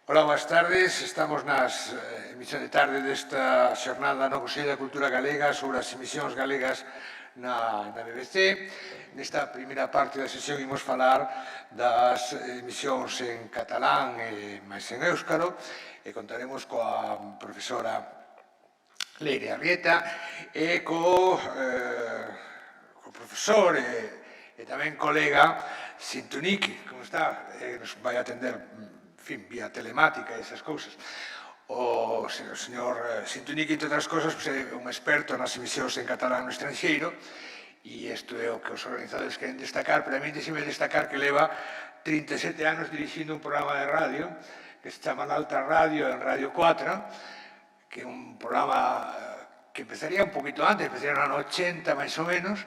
Ola, boas tardes. Estamos nas emisión de tarde desta xornada no Consello da Cultura Galega sobre as emisións galegas na BBC. Nesta primeira parte da sesión imos falar das emisións en catalán e máis en éuscaro e contaremos coa profesora Leire Arrieta e co profesor e tamén colega Sintonic, como está, nos vai atender vía telemática e esas cousas. O señor Sintonic, entre outras cousas, é un experto nas emisións en catalán no estranxeiro e isto é o que os organizadores queren destacar, pero a mí deixime destacar que leva 37 anos dirixindo un programa de radio que se chama Alta Radio en Radio 4, que é un programa que empezaría un poquito antes, empezaría no ano 80 máis ou menos,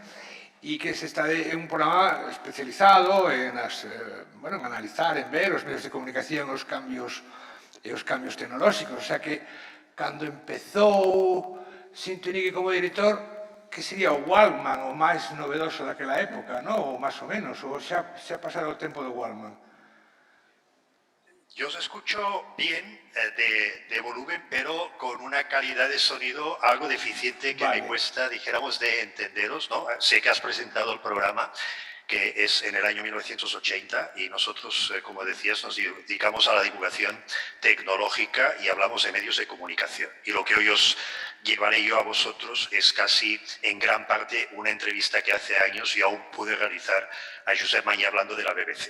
e que é un programa especializado en analizar, en ver os medios de comunicación e os cambios tecnolóxicos. O sea que, cando empezou Sintonic como director, que sería o Walkman o máis novedoso daquela época, non? Ou máis ou menos, ou xa pasara o tempo do Walkman. Yo os escucho bien de volumen, pero con una calidad de sonido algo deficiente que me cuesta, dijéramos, de entenderos, ¿no? Sé que has presentado el programa, que es en el año 1980, y nosotros, como decías, nos dedicamos a la divulgación tecnológica y hablamos de medios de comunicación. Y lo que hoy os llevaré yo a vosotros es casi, en gran parte, una entrevista que hace años yo aún pude realizar a Josep Mañé hablando de la BBC.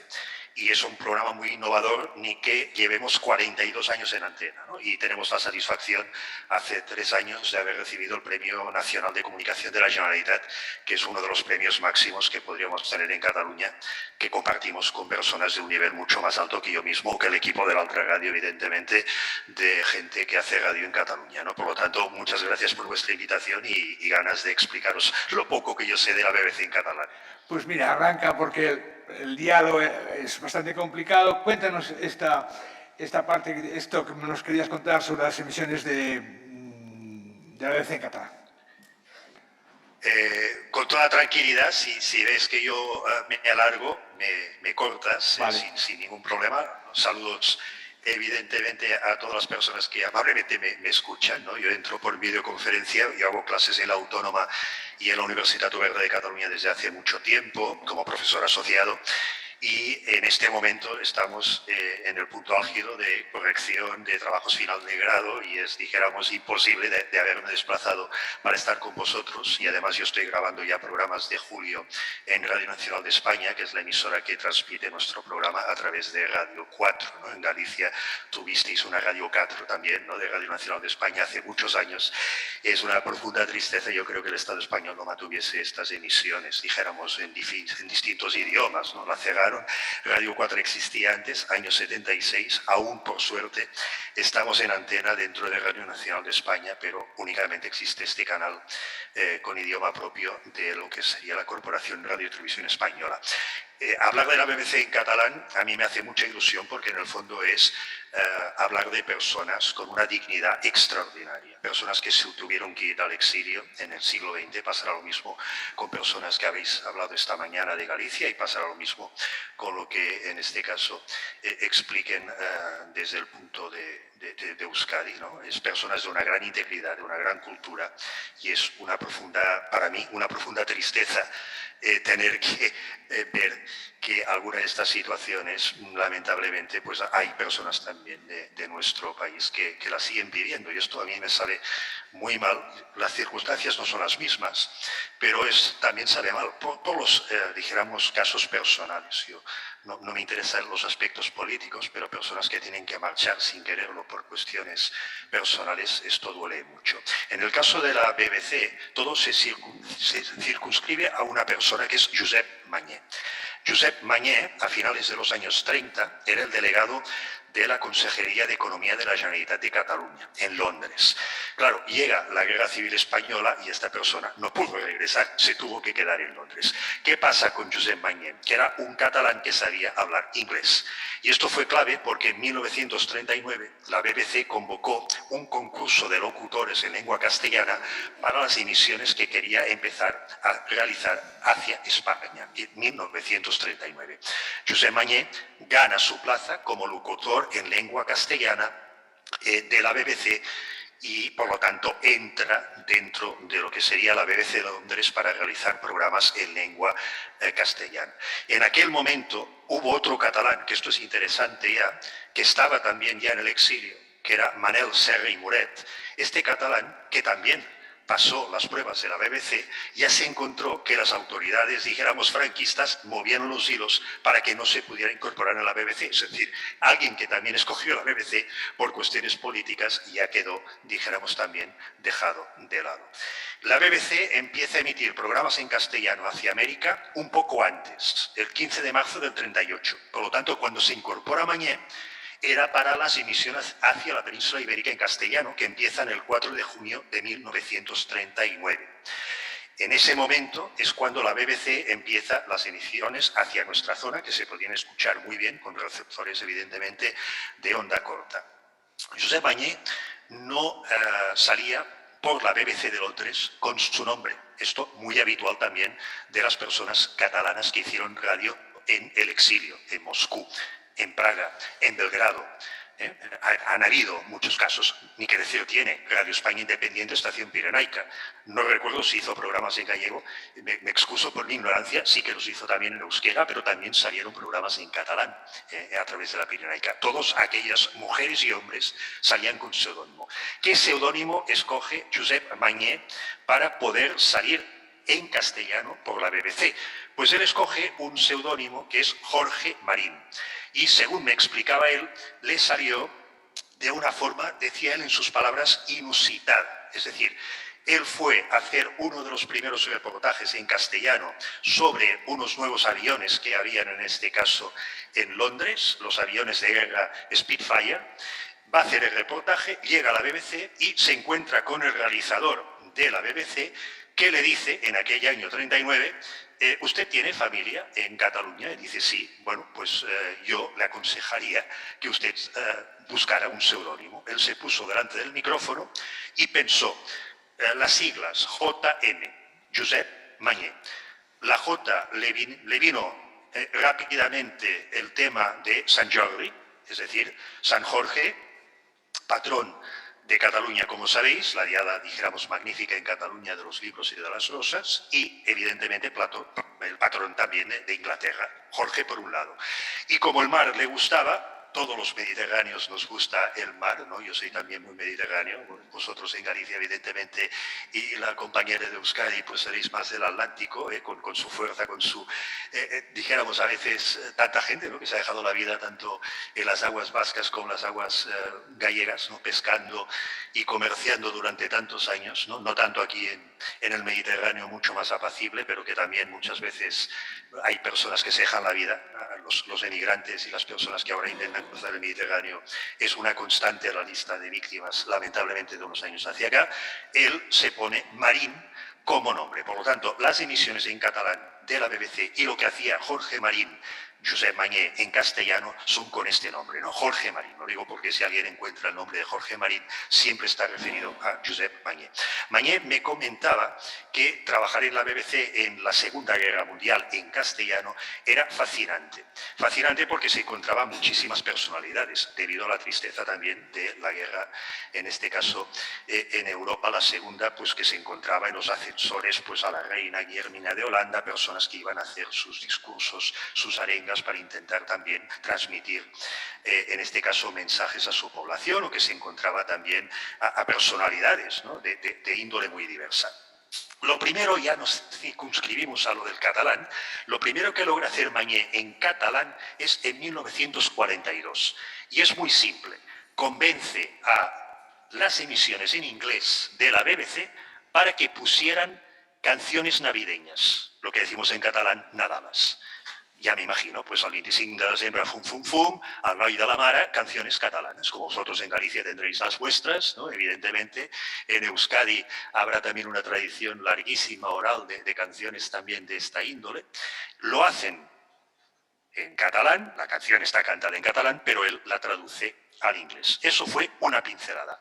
Y es un programa muy innovador, ni que llevemos 42 años en antena, ¿no? Y tenemos la satisfacción hace 3 años de haber recibido el Premio Nacional de Comunicación de la Generalitat, que es uno de los premios máximos que podríamos tener en Cataluña, que compartimos con personas de un nivel mucho más alto que yo mismo, que el equipo de la Alta Radio, evidentemente, de gente que hace radio en Cataluña, ¿no? Por lo tanto, muchas gracias por vuestra invitación y ganas de explicaros lo poco que yo sé de la BBC en catalán. Pues mira, arranca porque el diálogo es bastante complicado. Cuéntanos esta parte, esto que nos querías contar sobre las emisiones de la BBC en catalán. Con toda tranquilidad, si ves que yo me alargo, me cortas, vale. sin ningún problema. Saludos evidentemente a todas las personas que amablemente me escuchan, ¿no? Yo entro por videoconferencia, yo hago clases en la Autónoma y en la Universitat Oberta de Cataluña desde hace mucho tiempo como profesor asociado, y en este momento estamos en el punto álgido de corrección de trabajos final de grado y es, dijéramos, imposible de haberme desplazado para estar con vosotros. Y además yo estoy grabando ya programas de julio en Radio Nacional de España, que es la emisora que transmite nuestro programa a través de Radio 4, ¿no? En Galicia tuvisteis una Radio 4 también, ¿no? De Radio Nacional de España hace muchos años. Es una profunda tristeza, yo creo que el Estado español no mantuviese estas emisiones, dijéramos, en distintos idiomas, ¿no? La cegaron. Radio 4 existía antes, año 76, aún por suerte estamos en antena dentro de Radio Nacional de España, pero únicamente existe este canal con idioma propio de lo que sería la Corporación Radio y Televisión Española. Hablar de la BBC en catalán a mí me hace mucha ilusión porque en el fondo es hablar de personas con una dignidad extraordinaria, personas que se tuvieron que ir al exilio en el siglo XX. Pasará lo mismo con personas que habéis hablado esta mañana de Galicia y pasará lo mismo con lo que en este caso expliquen desde el punto de Euskadi, ¿no? Es personas de una gran integridad, de una gran cultura, y es para mí una profunda tristeza tener que ver que alguna de estas situaciones, lamentablemente, pues hay personas también de nuestro país que las siguen pidiendo, y esto a mí me sale muy mal. Las circunstancias no son las mismas, pero también sale mal por los, dijéramos, casos personales. Yo no me interesan los aspectos políticos, pero personas que tienen que marchar sin quererlo por cuestiones personales, esto duele mucho. En el caso de la BBC, todo se circunscribe a una persona que es Josep Mañé. Josep Mañé, a finales de los años 30, era el delegado de la Consejería de Economía de la Generalitat de Cataluña, en Londres. Claro, llega la Guerra Civil Española y esta persona no pudo regresar, se tuvo que quedar en Londres. ¿Qué pasa con Josep Mañé? Que era un catalán que sabía hablar inglés. Y esto fue clave porque en 1939 la BBC convocó un concurso de locutores en lengua castellana para las emisiones que quería empezar a realizar hacia España, en 1939. Josep Mañé gana su plaza como locutor consultor en lengua castellana de la BBC y, por lo tanto, entra dentro de lo que sería la BBC de Londres para realizar programas en lengua castellana. En aquel momento hubo otro catalán, que esto es interesante ya, que estaba también ya en el exilio, que era Manel Serra i Moret. Este catalán, que también pasó las pruebas de la BBC, ya se encontró que las autoridades, dijéramos franquistas, movían los hilos para que no se pudiera incorporar a la BBC. Es decir, alguien que también escogió la BBC por cuestiones políticas ya quedó, dijéramos también, dejado de lado. La BBC empieza a emitir programas en castellano hacia América un poco antes, el 15 de marzo del 38. Por lo tanto, cuando se incorpora Mañé, era para las emisiones hacia la península ibérica en castellano, que empiezan el 4 de junio de 1939. En ese momento es cuando la BBC empieza las emisiones hacia nuestra zona, que se podían escuchar muy bien, con receptores, evidentemente, de onda corta. Josep Mañé no salía por la BBC de Londres con su nombre. Esto muy habitual también de las personas catalanas que hicieron radio en el exilio, en Moscú, en Praga, en Belgrado. Han habido muchos casos, ni que decir tiene, Radio España Independiente, Estación Pirenaica. No recuerdo si hizo programas en gallego, me excuso por mi ignorancia, sí que los hizo también en euskera, pero también salieron programas en catalán a través de la Pirenaica. Todas aquellas mujeres y hombres salían con seudónimo. ¿Qué seudónimo escoge Josep Mañé para poder salir en castellano por la BBC? Pues él escoge un seudónimo que es Jorge Marín. Y según me explicaba él, le salió de una forma, decía él en sus palabras, inusitada. Es decir, él fue a hacer uno de los primeros reportajes en castellano sobre unos nuevos aviones que habían en este caso en Londres, los aviones de guerra Spitfire. Va a hacer el reportaje, llega a la BBC y se encuentra con el realizador de la BBC, que le dice en aquel año 39, ¿usted tiene familia en Cataluña? Y dice, sí. Bueno, pues yo le aconsejaría que usted buscara un seudónimo. Él se puso delante del micrófono y pensó, las siglas JM, Josep Mañé. La J le vino rápidamente el tema de Sant Jordi, es decir, San Jorge, patrón de Cataluña, como sabéis, la diada, dijéramos, magnífica en Cataluña de los libros y de las rosas, y evidentemente el patrón también de Inglaterra, Jorge por un lado. Y como el mar le gustaba, todos los mediterráneos nos gusta el mar, ¿no? Yo soy también muy mediterráneo, vosotros en Galicia evidentemente, y la compañera de Euskadi pues seréis más del Atlántico, con su fuerza, con su, dijéramos a veces, tanta gente, ¿no? Que se ha dejado la vida tanto en las aguas vascas como en las aguas gallegas, ¿no? Pescando y comerciando durante tantos años, no tanto aquí en el Mediterráneo, mucho más apacible, pero que también muchas veces hay personas que se dejan la vida, los emigrantes y las personas que ahora intentan cruzar el Mediterráneo, es una constante en la lista de víctimas, lamentablemente, de unos años hacia acá. Él se pone Marín como nombre. Por lo tanto, las emisiones en catalán de la BBC y lo que hacía Jorge Marín, Josep Mañé, en castellano, son con este nombre, ¿no? Jorge Marín. Lo digo porque si alguien encuentra el nombre de Jorge Marín, siempre está referido a Josep Mañé. Mañé me comentaba que trabajar en la BBC en la Segunda Guerra Mundial en castellano era fascinante. Fascinante porque se encontraban muchísimas personalidades, debido a la tristeza también de la guerra, en este caso en Europa, la segunda, pues que se encontraba en los ascensores pues a la reina Guillermina de Holanda, personas que iban a hacer sus discursos, sus arengas para intentar también transmitir, en este caso, mensajes a su población, o que se encontraba también a personalidades, ¿no? de índole muy diversa. Lo primero, ya nos circunscribimos a lo del catalán, lo primero que logra hacer Mañé en catalán es en 1942. Y es muy simple, convence a las emisiones en inglés de la BBC para que pusieran canciones navideñas, lo que decimos en catalán, nadamas. Ya me imagino, pues al 25 de desembre, fum, fum, fum, al Noi de la Mare, canciones catalanas. Como vosotros en Galicia tendréis las vuestras, ¿no? Evidentemente. En Euskadi habrá también una tradición larguísima oral de canciones también de esta índole. Lo hacen en catalán, la canción está cantada en catalán, pero él la traduce al inglés. Eso fue una pincelada.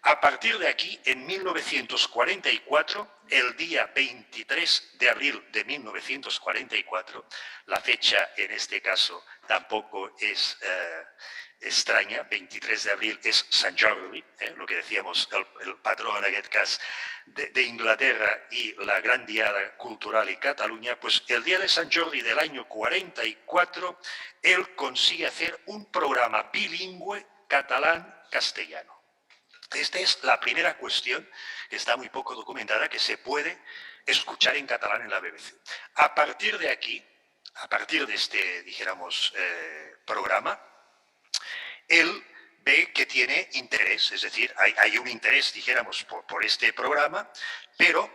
A partir de aquí, en 1944, el día 23 de abril de 1944, la fecha en este caso tampoco es estranya. 23 d'abril és Sant Jordi, lo que decíamos, el patró en aquest cas de Inglaterra y la gran diada cultural en Cataluña. Pues el día de San Jordi del año 44, él consigue hacer un programa bilingüe catalán-castellano. Esta es la primera cuestión, que está muy poco documentada, que se puede escuchar en catalán en la BBC. A partir de aquí, a partir de este, dijéramos, programa, él ve que tiene interés, es decir, hay un interés, dijéramos, por este programa, pero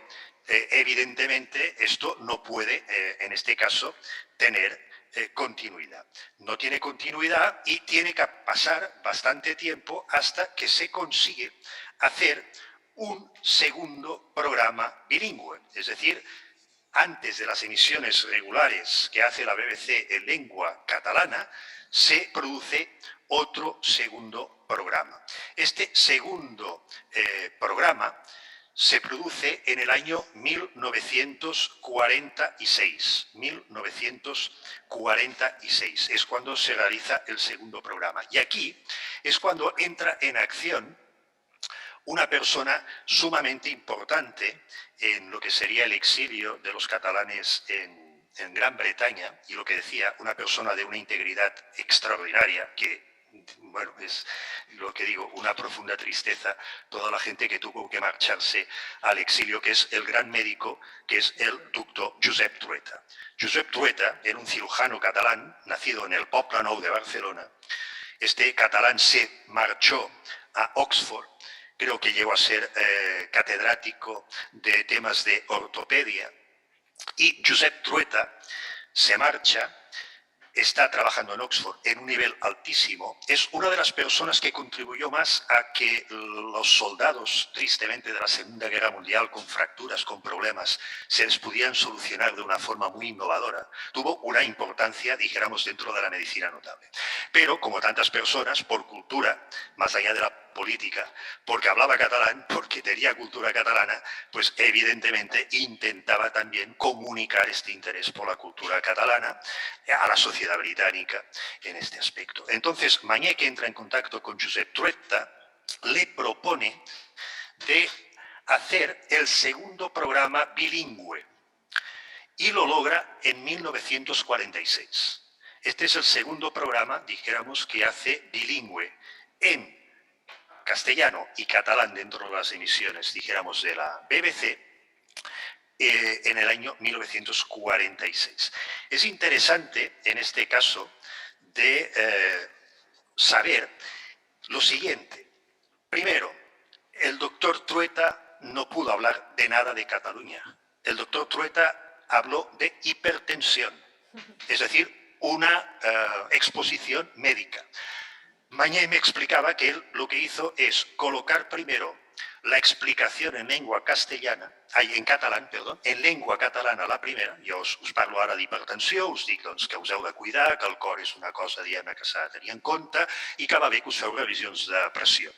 evidentemente esto no puede, en este caso, tener continuidad. No tiene continuidad y tiene que pasar bastante tiempo hasta que se consigue hacer un segundo programa bilingüe. Es decir, antes de las emisiones regulares que hace la BBC en lengua catalana, se produce otro segundo programa. Este segundo programa se produce en el año 1946. 1946 es cuando se realiza el segundo programa. Y aquí es cuando entra en acción una persona sumamente importante en lo que sería el exilio de los catalanes en Gran Bretaña, y lo que decía, una persona de una integridad extraordinaria, que, bueno, es lo que digo, una profunda tristeza, toda la gente que tuvo que marcharse al exilio, que es el gran médico, que es el doctor Josep Trueta. Josep Trueta era un cirujano catalán, nacido en el Poble Nou de Barcelona. Este catalán se marchó a Oxford. Creo que llegó a ser catedrático de temas de ortopedia. Y Josep Trueta se marcha, está trabajando en Oxford en un nivel altísimo. Es una de las personas que contribuyó más a que los soldados, tristemente, de la Segunda Guerra Mundial, con fracturas, con problemas, se les pudieran solucionar de una forma muy innovadora. Tuvo una importancia, dijéramos, dentro de la medicina notable. Pero, como tantas personas, por cultura, más allá de la política, porque hablaba catalán, porque tenía cultura catalana, pues evidentemente intentaba también comunicar este interés por la cultura catalana a la sociedad británica en este aspecto. Entonces, Mañé, que entra en contacto con Josep Trueta, le propone de hacer el segundo programa bilingüe y lo logra en 1946. Este es el segundo programa, dijéramos, que hace bilingüe en castellano y catalán dentro de las emisiones, dijéramos, de la BBC, en el año 1946. Es interesante, en este caso, de saber lo siguiente. Primero, el doctor Trueta no pudo hablar de nada de Cataluña. El doctor Trueta habló de hipertensión, es decir, una exposición médica. Mañé me explicaba que él lo que hizo es colocar primero la explicación en lengua castellana, en catalán, perdó, en lengua catalana la primera. Jo us parlo ara d'hipertensió, us dic doncs, que us heu de cuidar, que el cor és una cosa, diguem-ne, que s'ha de tenir en compte i que va bé que us feu revisions de pressió.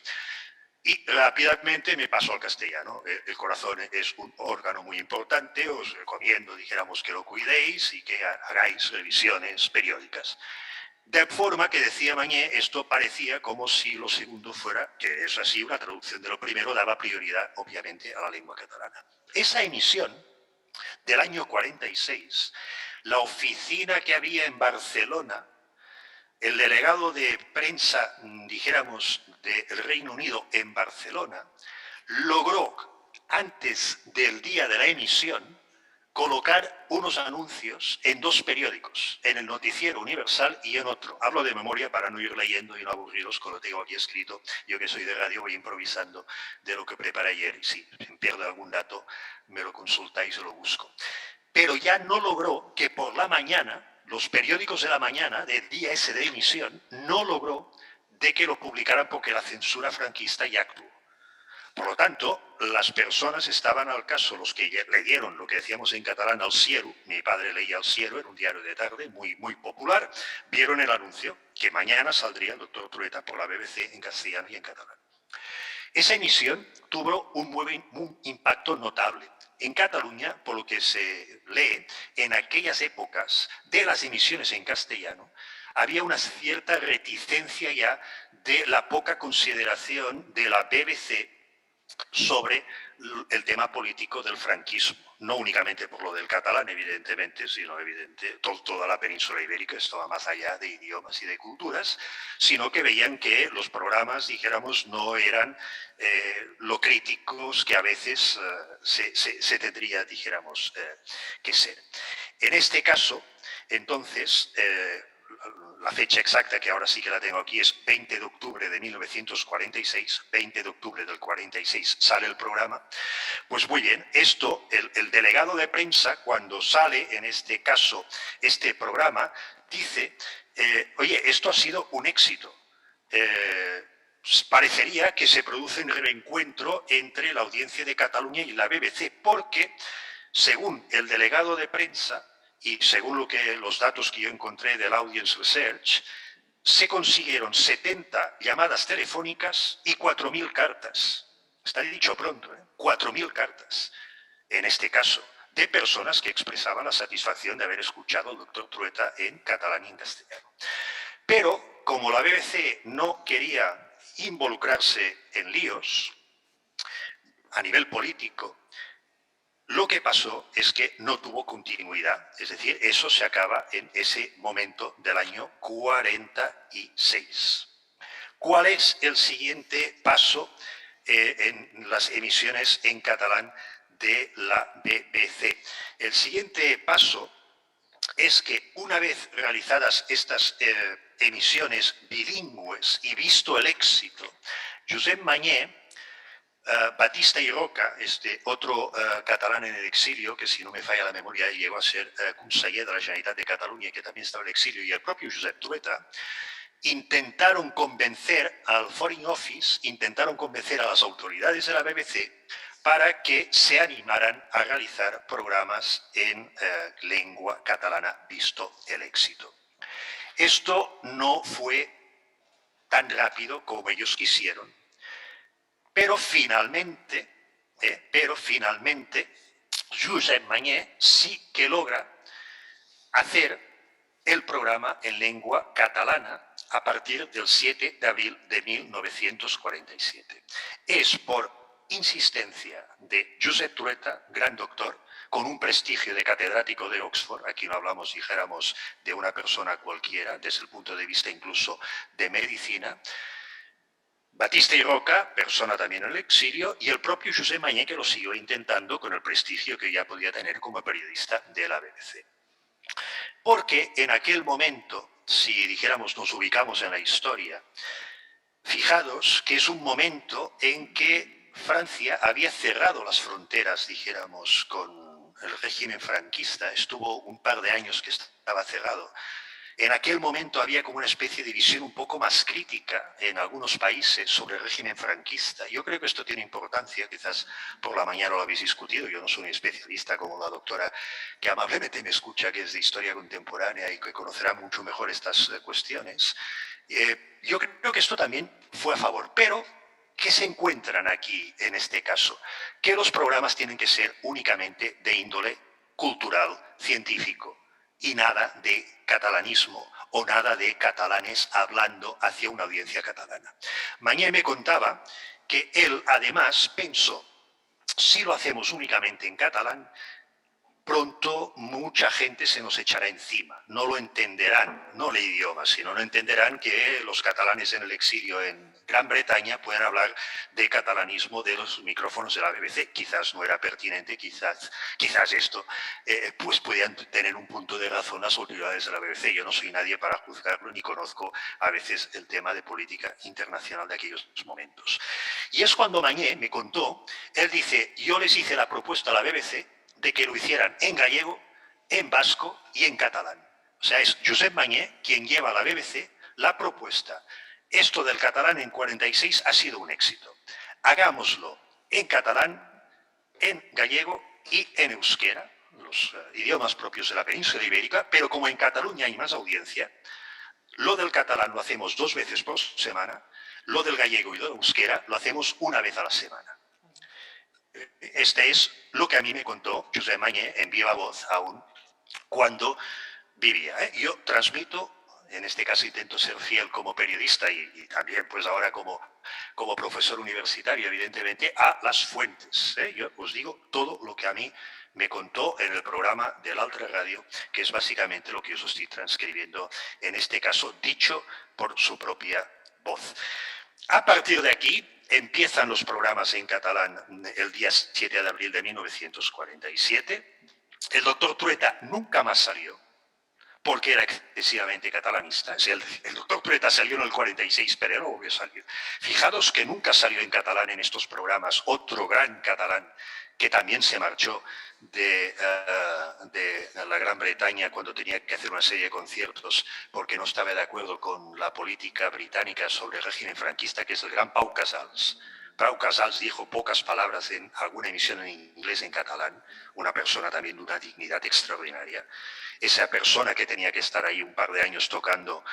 Y rápidamente me paso al castellano. El corazón es un órgano muy importante, os recomiendo, dijéramos, que lo cuidéis y que hagáis revisiones periódicas. De forma que, decía Mañé, esto parecía como si lo segundo fuera, que es así, una traducción de lo primero, daba prioridad, obviamente, a la lengua catalana. Esa emisión del año 46, la oficina que había en Barcelona, el delegado de prensa, dijéramos, del Reino Unido en Barcelona, logró, antes del día de la emisión, colocar unos anuncios en dos periódicos, en el Noticiero Universal y en otro. Hablo de memoria para no ir leyendo y no aburriros con lo que tengo aquí escrito. Yo, que soy de radio, voy improvisando de lo que preparé ayer, y si pierdo algún dato me lo consultáis y lo busco. Pero ya no logró que por la mañana, los periódicos de la mañana, del día ese de emisión, no logró de que lo publicaran porque la censura franquista ya actuó. Por lo tanto, las personas estaban al caso, los que leyeron lo que decíamos en catalán, El Siero. Mi padre leía El Siero, era un diario de tarde muy, muy popular. Vieron el anuncio que mañana saldría el doctor Trueta por la BBC en castellano y en catalán. Esa emisión tuvo un impacto notable. En Cataluña, por lo que se lee, en aquellas épocas de las emisiones en castellano, había una cierta reticencia ya de la poca consideración de la BBC sobre el tema político del franquismo. No únicamente por lo del catalán, evidentemente, sino toda la península ibérica estaba más allá de idiomas y de culturas, sino que veían que los programas, dijéramos, no eran lo críticos que a veces se tendría, dijéramos, que ser. En este caso, entonces, la fecha exacta, que ahora sí que la tengo aquí, es 20 de octubre de 1946, 20 de octubre del 46 sale el programa. Pues muy bien, esto, el delegado de prensa, cuando sale en este caso este programa, dice, oye, esto ha sido un éxito. Parecería que se produce un reencuentro entre la audiencia de Cataluña y la BBC, porque, según el delegado de prensa, y según los datos que yo encontré del Audience Research, se consiguieron 70 llamadas telefónicas y 4.000 cartas. Está dicho pronto, 4.000 cartas, en este caso, de personas que expresaban la satisfacción de haber escuchado al doctor Trueta en catalán y en castellano. Pero, como la BBC no quería involucrarse en líos a nivel político, lo que pasó es que no tuvo continuidad, es decir, eso se acaba en ese momento del año 46. ¿Cuál es el siguiente paso en las emisiones en catalán de la BBC? El siguiente paso es que una vez realizadas estas emisiones bilingües y visto el éxito, Josep Mañé, Batista y Roca, este otro catalán en el exilio, que si no me falla la memoria llegó a ser conseller de la Generalitat de Cataluña, que también estaba en el exilio, y el propio Josep Trueta, intentaron convencer al Foreign Office, intentaron convencer a las autoridades de la BBC para que se animaran a realizar programas en lengua catalana, visto el éxito. Esto no fue tan rápido como ellos quisieron, pero finalmente, Josep Mañé sí que logra hacer el programa en lengua catalana a partir del 7 de abril de 1947. Es por insistencia de Josep Trueta, gran doctor, con un prestigio de catedrático de Oxford, aquí no hablamos, dijéramos, de una persona cualquiera, desde el punto de vista incluso de medicina, Batista y Roca, persona también en el exilio, y el propio Josep Mañé, que lo siguió intentando con el prestigio que ya podía tener como periodista de la BBC. Porque en aquel momento, si dijéramos nos ubicamos en la historia, fijados que es un momento en que Francia había cerrado las fronteras, dijéramos, con el régimen franquista, estuvo un par de años que estaba cerrado. En aquel momento había como una especie de visión un poco más crítica en algunos países sobre el régimen franquista. Yo creo que esto tiene importancia, quizás por la mañana lo habéis discutido, yo no soy un especialista como la doctora que amablemente me escucha, que es de historia contemporánea y que conocerá mucho mejor estas cuestiones. Yo creo que esto también fue a favor, pero ¿qué se encuentran aquí en este caso? Que los programas tienen que ser únicamente de índole cultural, científico, y nada de catalanismo o nada de catalanes hablando hacia una audiencia catalana. Mañé me contaba que él además pensó, si lo hacemos únicamente en catalán, pronto mucha gente se nos echará encima, no lo entenderán, no el idioma, sino no entenderán que los catalanes en el exilio en Gran Bretaña pueden hablar de catalanismo de los micrófonos de la BBC. Quizás no era pertinente, quizás esto pues podían tener un punto de razón las autoridades de la BBC. Yo no soy nadie para juzgarlo ni conozco a veces el tema de política internacional de aquellos momentos. Y es cuando Mañé me contó, él dice, yo les hice la propuesta a la BBC de que lo hicieran en gallego, en vasco y en catalán. O sea, es Josep Mañé quien lleva a la BBC la propuesta. Esto del catalán en 46 ha sido un éxito. Hagámoslo en catalán, en gallego y en euskera, los idiomas propios de la península ibérica, pero como en Cataluña hay más audiencia, lo del catalán lo hacemos 2 veces por semana, lo del gallego y lo del euskera lo hacemos una vez a la semana. Este es lo que a mí me contó Josep Mañé en viva voz aún cuando vivía. Yo transmito en este caso intento ser fiel como periodista y también pues ahora como profesor universitario, evidentemente, a las fuentes. Yo os digo todo lo que a mí me contó en el programa de la Altra Radio, que es básicamente lo que os estoy transcribiendo, en este caso, dicho por su propia voz. A partir de aquí empiezan los programas en catalán el día 7 de abril de 1947. El doctor Trueta nunca más salió, porque era excesivamente catalanista. El doctor Trueta salió en el 46, pero no volvió a salir. Fijaros que nunca salió en catalán en estos programas otro gran catalán que también se marchó de la Gran Bretaña cuando tenía que hacer una serie de conciertos porque no estaba de acuerdo con la política británica sobre el régimen franquista, que es el gran Pau Casals. Pau Casals dijo pocas palabras en alguna emisión en inglés, en catalán, una persona también de una dignidad extraordinaria. Esa persona que tenía que estar ahí un par de años tocando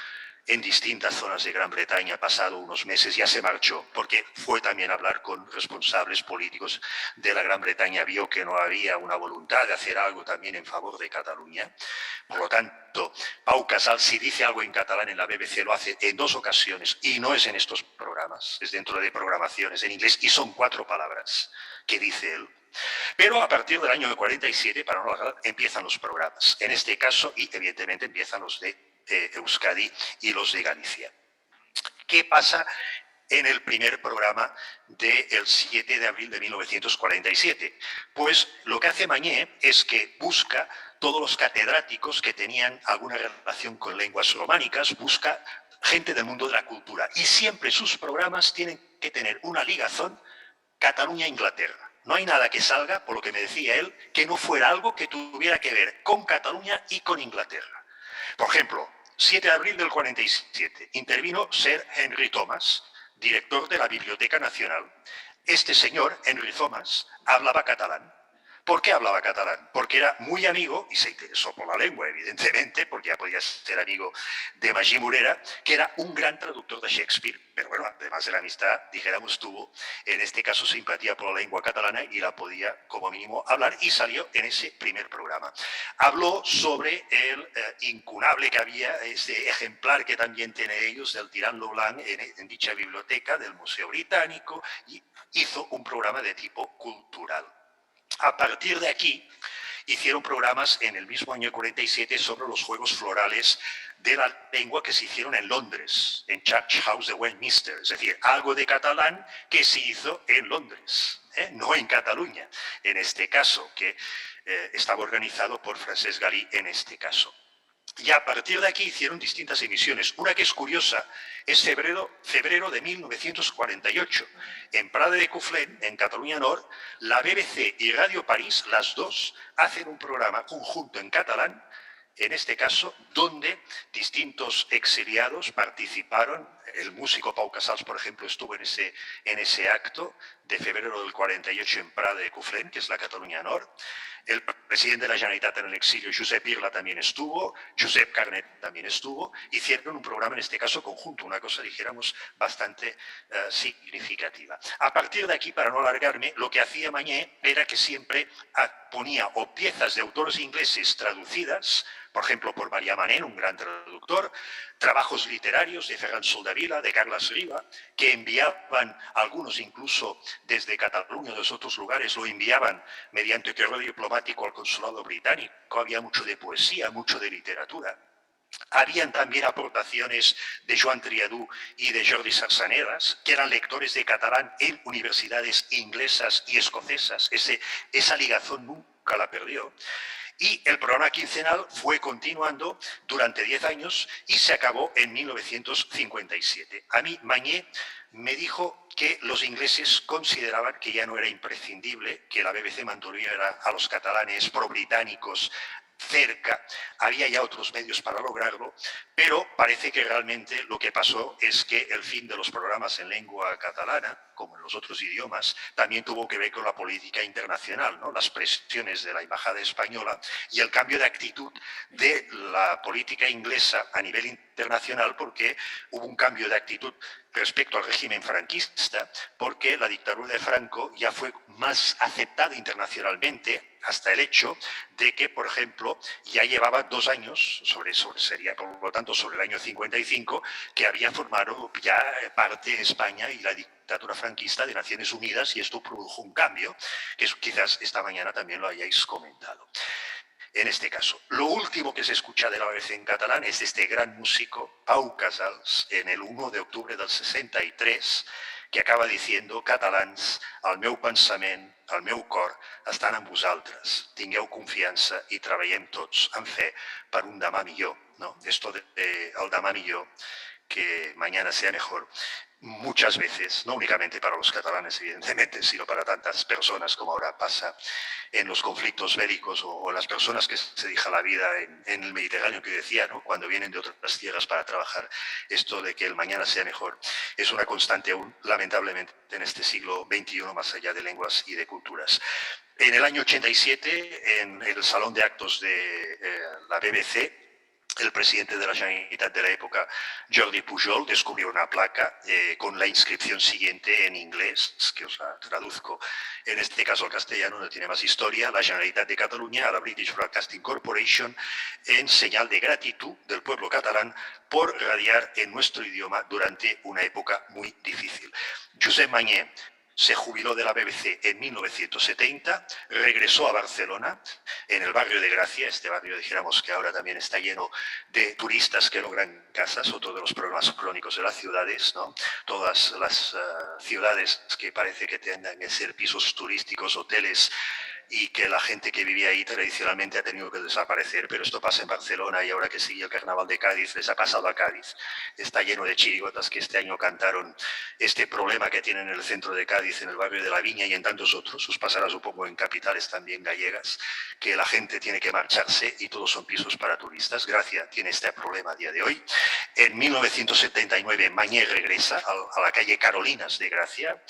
en distintas zonas de Gran Bretaña, pasado unos meses, ya se marchó, porque fue también a hablar con responsables políticos de la Gran Bretaña, vio que no había una voluntad de hacer algo también en favor de Cataluña. Por lo tanto, Pau Casals, si dice algo en catalán en la BBC, lo hace en 2 ocasiones, y no es en estos programas, es dentro de programaciones en inglés, y son 4 palabras que dice él. Pero a partir del año 47, para no alargar, empiezan los programas. En este caso, y evidentemente empiezan los de Euskadi y los de Galicia. ¿Qué pasa en el primer programa del 7 de abril de 1947? Pues lo que hace Mañé es que busca todos los catedráticos que tenían alguna relación con lenguas románicas, busca gente del mundo de la cultura. Y siempre sus programas tienen que tener una ligazón Cataluña-Inglaterra. No hay nada que salga, por lo que me decía él, que no fuera algo que tuviera que ver con Cataluña y con Inglaterra. Por ejemplo, 7 de abril del 47, intervino Sir Henry Thomas, director de la Biblioteca Nacional. Este señor, Henry Thomas, hablaba catalán. ¿Por qué hablaba catalán? Porque era muy amigo, y se interesó por la lengua, evidentemente, porque ya podía ser amigo de Magí Morera, que era un gran traductor de Shakespeare. Pero bueno, además de la amistad, dijéramos, tuvo en este caso simpatía por la lengua catalana y la podía, como mínimo, hablar, y salió en ese primer programa. Habló sobre el incunable que había, este ejemplar que también tienen ellos, del Tirant lo Blanc, en dicha biblioteca del Museo Británico, y hizo un programa de tipo cultural. A partir de aquí, hicieron programas en el mismo año 47 sobre los Juegos Florales de la Lengua que se hicieron en Londres, en Church House de Westminster. Es decir, algo de catalán que se hizo en Londres, no en Cataluña, en este caso, que estaba organizado por Francesc Galí en este caso. Y a partir de aquí hicieron distintas emisiones. Una que es curiosa es febrero de 1948. En Prada de Conflent, en Cataluña Nord, la BBC y Radio París, las dos, hacen un programa conjunto en catalán, en este caso, donde distintos exiliados participaron. El músico Pau Casals, por ejemplo, estuvo en ese acto de febrero del 48 en Prada de Conflent, que es la Cataluña Nord. El presidente de la Generalitat en el exilio, Josep Irla, también estuvo, Josep Carnet también estuvo. Hicieron un programa, en este caso, conjunto, una cosa, dijéramos, bastante significativa. A partir de aquí, para no alargarme, lo que hacía Mañé era que siempre ponía o piezas de autores ingleses traducidas, por ejemplo, por María Manent, un gran traductor, trabajos literarios de Ferran Soldevila, de Carles Riba, que enviaban, algunos incluso desde Cataluña o de otros lugares, lo enviaban mediante correo diplomático al consulado británico. Había mucho de poesía, mucho de literatura. Habían también aportaciones de Joan Triadú y de Jordi Sarsanedas, que eran lectores de catalán en universidades inglesas y escocesas. Esa ligazón nunca la perdió. Y el programa quincenal fue continuando durante 10 años y se acabó en 1957. A mí, Mañé me dijo que los ingleses consideraban que ya no era imprescindible que la BBC mantuviera a los catalanes pro-británicos cerca, había ya otros medios para lograrlo, pero parece que realmente lo que pasó es que el fin de los programas en lengua catalana, como en los otros idiomas, también tuvo que ver con la política internacional, ¿no? Las presiones de la Embajada Española y el cambio de actitud de la política inglesa a nivel internacional, porque hubo un cambio de actitud respecto al régimen franquista, porque la dictadura de Franco ya fue más aceptada internacionalmente hasta el hecho de que, por ejemplo, ya llevaba 2 años, sería por lo tanto sobre el año 55, que había formado ya parte de España y la dictadura franquista de Naciones Unidas, y esto produjo un cambio, que quizás esta mañana también lo hayáis comentado. En este caso, lo último que se escucha de la BBC en catalán es de este gran músico, Pau Casals, en el 1 de octubre del 63, que acaba diciendo: catalans, el meu pensament, el meu cor, estan amb vosaltres. Tingueu confiança i treballem tots amb fe per un demà millor. ¿No? Esto de el demà millor, que mañana sea mejor, muchas veces, no únicamente para los catalanes, evidentemente, sino para tantas personas como ahora pasa en los conflictos bélicos o las personas que se dejan la vida en el Mediterráneo, que decía, ¿no? Cuando vienen de otras tierras para trabajar, esto de que el mañana sea mejor es una constante aún, lamentablemente, en este siglo XXI, más allá de lenguas y de culturas. En el año 87, en el Salón de Actos de la BBC, el presidente de la Generalitat de la época, Jordi Pujol, descubrió una placa con la inscripción siguiente en inglés, que os la traduzco en este caso al castellano, no tiene más historia: la Generalitat de Cataluña a la British Broadcasting Corporation, en señal de gratitud del pueblo catalán por radiar en nuestro idioma durante una época muy difícil. Josep Mañé se jubiló de la BBC en 1970, regresó a Barcelona, en el barrio de Gracia, este barrio, dijéramos, que ahora también está lleno de turistas que logran casas, otro de los problemas crónicos de las ciudades, ¿no? Todas las ciudades que parece que tengan que ser pisos turísticos, hoteles, y que la gente que vivía ahí tradicionalmente ha tenido que desaparecer, pero esto pasa en Barcelona, y ahora que sigue el Carnaval de Cádiz, les ha pasado a Cádiz. Está lleno de chirigotas que este año cantaron este problema que tienen en el centro de Cádiz, en el barrio de la Viña y en tantos otros. Os pasará supongo en capitales también gallegas, que la gente tiene que marcharse y todos son pisos para turistas. Gracia tiene este problema a día de hoy. En 1979 Mañé regresa a la calle Carolinas de Gracia,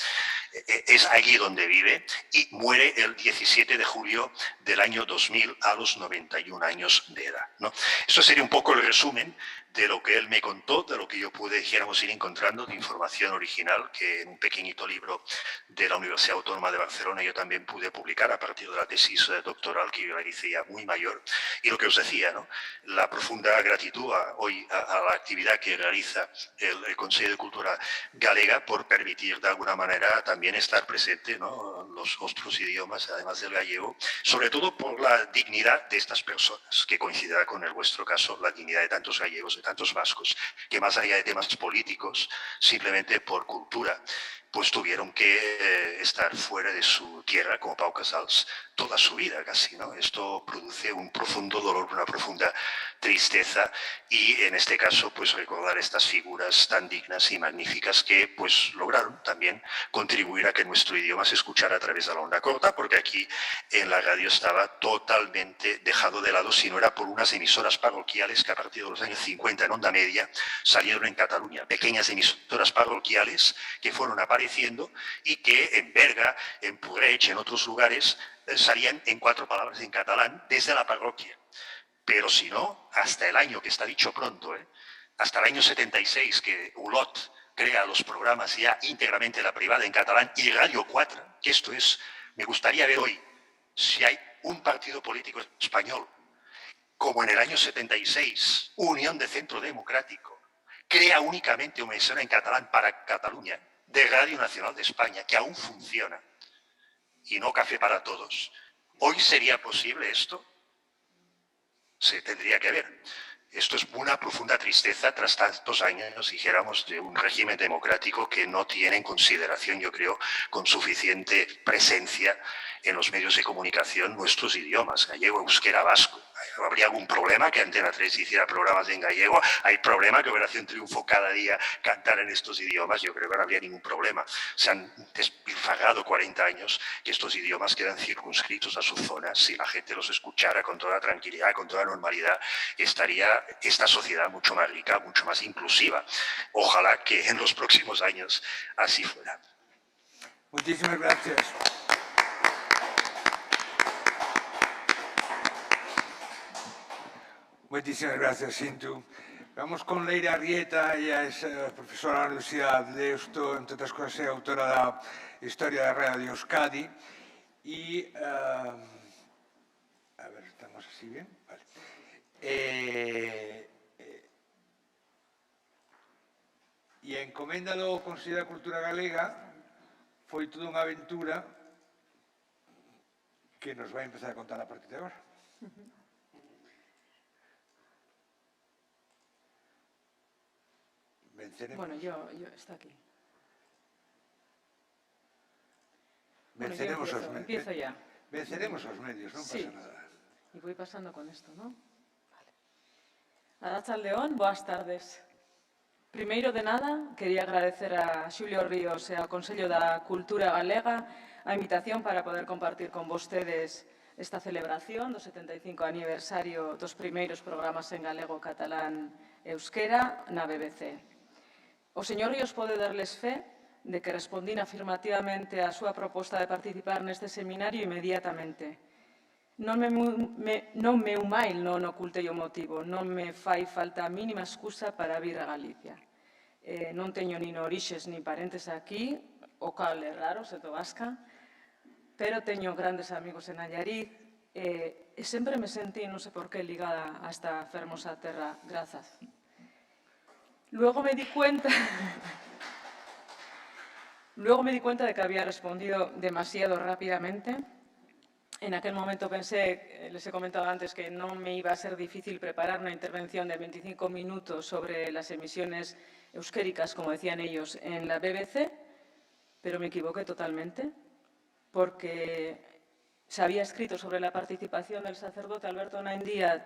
es allí donde vive, y muere el 17 de julio del año 2000 a los 91 años de edad, ¿no? Esto sería un poco el resumen de lo que él me contó, de lo que yo pude, dijéramos, ir encontrando de información original, que en un pequeñito libro de la Universidad Autónoma de Barcelona yo también pude publicar a partir de la tesis doctoral que yo realicé ya muy mayor. Y lo que os decía, ¿no? La profunda gratitud hoy a la actividad que realiza el Consejo de Cultura Galega por permitir de alguna manera también estar presente, ¿no? Los otros idiomas, además del gallego, sobre todo por la dignidad de estas personas, que coincidirá con el vuestro caso, la dignidad de tantos gallegos, de tantos vascos, que más allá de temas políticos, simplemente por cultura, pues tuvieron que estar fuera de su tierra, como Pau Casals, toda su vida casi, ¿no? Esto produce un profundo dolor, una profunda tristeza, y en este caso pues recordar estas figuras tan dignas y magníficas que pues lograron también contribuir a que nuestro idioma se escuchara a través de la onda corta, porque aquí en la radio estaba totalmente dejado de lado, si no era por unas emisoras parroquiales que a partir de los años 50 en onda media salieron en Cataluña, pequeñas emisoras parroquiales que fueron apareciendo y que en Berga, en Puig, en otros lugares salían en 4 palabras en catalán desde la parroquia. Pero si no, hasta el año, que está dicho pronto, hasta el año 76, que Olot crea los programas ya íntegramente la privada en catalán, y Radio 4, que esto es, me gustaría ver hoy, si hay un partido político español, como en el año 76, Unión de Centro Democrático, crea únicamente una emisora en catalán para Cataluña, de Radio Nacional de España, que aún funciona, y no Café para Todos. ¿Hoy sería posible esto? Se tendría que ver. Esto es una profunda tristeza tras tantos años, dijéramos, de un régimen democrático que no tiene en consideración, yo creo, con suficiente presencia en los medios de comunicación nuestros idiomas, gallego, euskera, vasco. ¿Habría algún problema que Antena 3 hiciera programas en gallego? ¿Hay problema que Operación Triunfo cada día cantara en estos idiomas? Yo creo que no habría ningún problema. Se han despilfarrado 40 años que estos idiomas quedan circunscritos a su zona. Si la gente los escuchara con toda tranquilidad, con toda normalidad, estaría esta sociedad mucho más rica, mucho más inclusiva. Ojalá que en los próximos años así fuera. Muchísimas gracias. Muchísimas gracias, Cintu. Vamos con Leire Arrieta, ella es profesora da Universidade de Deusto, entre outras cousas é autora da Historia da Radio Euskadi e a ver, estamos así bien? Vale. E a encomenda do Consello da Cultura Galega foi toda unha aventura que nos vai empezar a contar a partir de agora. Venceremos. Bueno, yo está aquí. Venceremos Bueno, os medios. empiezo ya. Venceremos os medios, non Sí. pasa nada. Y voy pasando con esto, ¿no? Vale. Arratsaldeon, boas tardes. Primeiro de nada, quería agradecer a Xulio Ríos e ao Consello da Cultura Galega a invitación para poder compartir con vostedes esta celebración do 75 aniversario dos primeiros programas en galego, catalán e euskera na BBC. O señor Ríos pode darles fe de que respondín afirmativamente á súa proposta de participar neste seminario inmediatamente. Non me mail non ocultei o motivo, non me fai falta a mínima excusa para vir a Galicia. Non teño nin orixes nin parentes aquí, o cal é raro, se to vasca, pero teño grandes amigos en Allariz e sempre me sentí, non sei por qué, ligada a esta fermosa terra, grazas. Luego me di cuenta de que había respondido demasiado rápidamente. En aquel momento pensé, les he comentado antes, que no me iba a ser difícil preparar una intervención de 25 minutos sobre las emisiones euskéricas, como decían ellos, en la BBC, pero me equivoqué totalmente, porque se había escrito sobre la participación del sacerdote Alberto Naindía,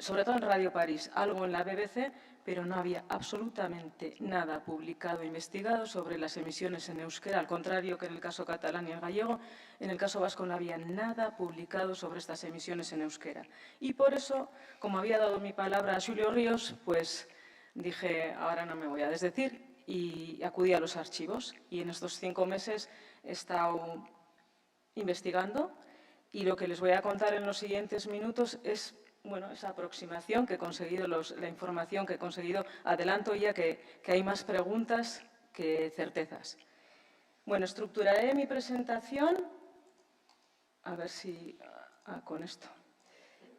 sobre todo en Radio París, algo en la BBC, pero no había absolutamente nada publicado e investigado sobre las emisiones en euskera, al contrario que en el caso catalán y el gallego, en el caso vasco no había nada publicado sobre estas emisiones en euskera. Y por eso, como había dado mi palabra a Xulio Ríos, pues dije, ahora no me voy a desdecir, y acudí a los archivos. Y en estos 5 meses he estado investigando, y lo que les voy a contar en los siguientes minutos es esa aproximación que he conseguido, la información que he conseguido. Adelanto ya que hay más preguntas que certezas. Bueno, estructuraré mi presentación, a ver si con esto.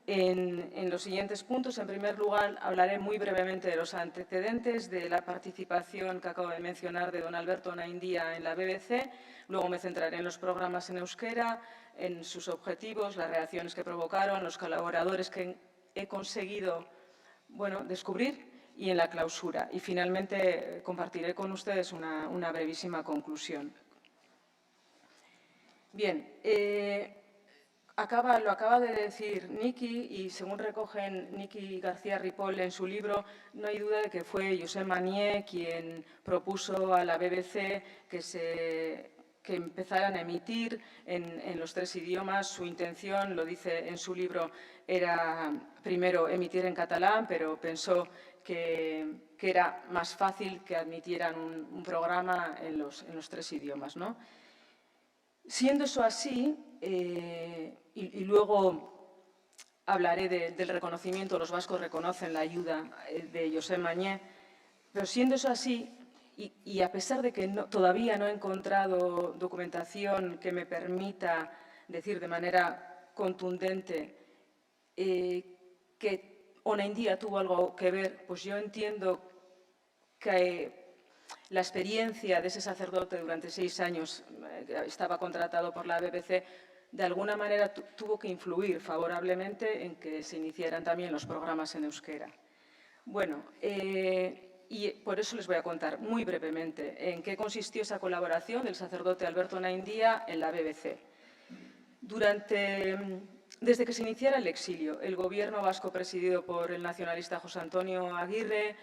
En los siguientes puntos, en primer lugar, hablaré muy brevemente de los antecedentes de la participación que acabo de mencionar de don Alberto Naindía en la BBC. Luego me centraré en los programas en euskera, en sus objetivos, las reacciones que provocaron, los colaboradores que he conseguido descubrir y en la clausura. Y finalmente compartiré con ustedes una brevísima conclusión. Bien, lo acaba de decir Niki, y según recogen Niki García Ripoll en su libro, no hay duda de que fue Josep Manier quien propuso a la BBC que empezaran a emitir en los 3 idiomas. Su intención, lo dice en su libro, era primero emitir en catalán, pero pensó que era más fácil que admitieran un programa en los 3 idiomas, ¿no? Siendo eso así, y luego hablaré del reconocimiento, los vascos reconocen la ayuda de Josep Manier, pero siendo eso así, y a pesar de que todavía no he encontrado documentación que me permita decir de manera contundente que Naindía tuvo algo que ver, pues yo entiendo que la experiencia de ese sacerdote durante 6 años, estaba contratado por la BBC, de alguna manera tuvo que influir favorablemente en que se iniciaran también los programas en euskera. Bueno, y por eso les voy a contar muy brevemente en qué consistió esa colaboración del sacerdote Alberto Naindía en la BBC. Desde que se iniciara el exilio, el gobierno vasco presidido por el nacionalista José Antonio Aguirre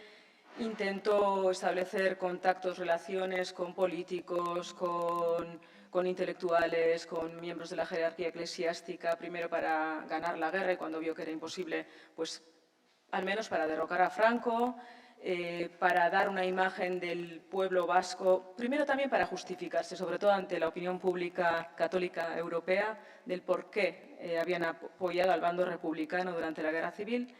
intentó establecer contactos, relaciones con políticos, con intelectuales, con miembros de la jerarquía eclesiástica, primero para ganar la guerra, y cuando vio que era imposible, pues al menos para derrocar a Franco, para dar una imagen del pueblo vasco, primero también para justificarse, sobre todo ante la opinión pública católica europea, del por qué habían apoyado al bando republicano durante la Guerra Civil.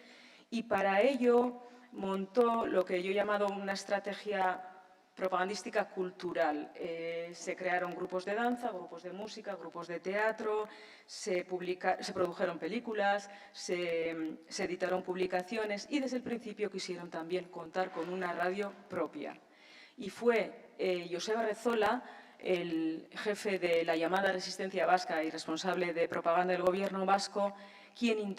Y para ello montó lo que yo he llamado una estrategia propagandística cultural. Se crearon grupos de danza, grupos de música, grupos de teatro, se produjeron películas, se editaron publicaciones y desde el principio quisieron también contar con una radio propia. Y fue Joseba Rezola, el jefe de la llamada Resistencia Vasca y responsable de propaganda del gobierno vasco, quien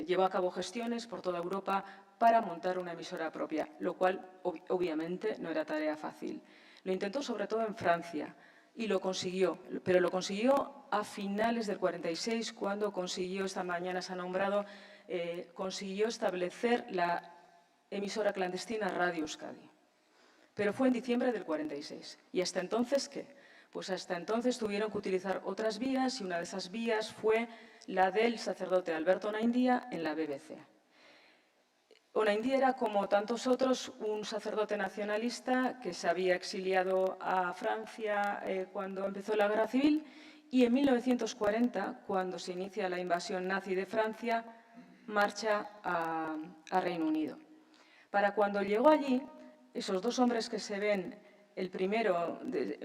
llevó a cabo gestiones por toda Europa para montar una emisora propia, lo cual obviamente no era tarea fácil. Lo intentó sobre todo en Francia y lo consiguió, pero lo consiguió a finales del 46, cuando consiguió, esta mañana se ha nombrado, consiguió establecer la emisora clandestina Radio Euskadi. Pero fue en diciembre del 46. ¿Y hasta entonces qué? Pues hasta entonces tuvieron que utilizar otras vías y una de esas vías fue la del sacerdote Alberto Onaindia en la BBC. Onaindia era, como tantos otros, un sacerdote nacionalista que se había exiliado a Francia cuando empezó la Guerra Civil y en 1940, cuando se inicia la invasión nazi de Francia, marcha a Reino Unido. Para cuando llegó allí, esos dos hombres que se ven, el primero,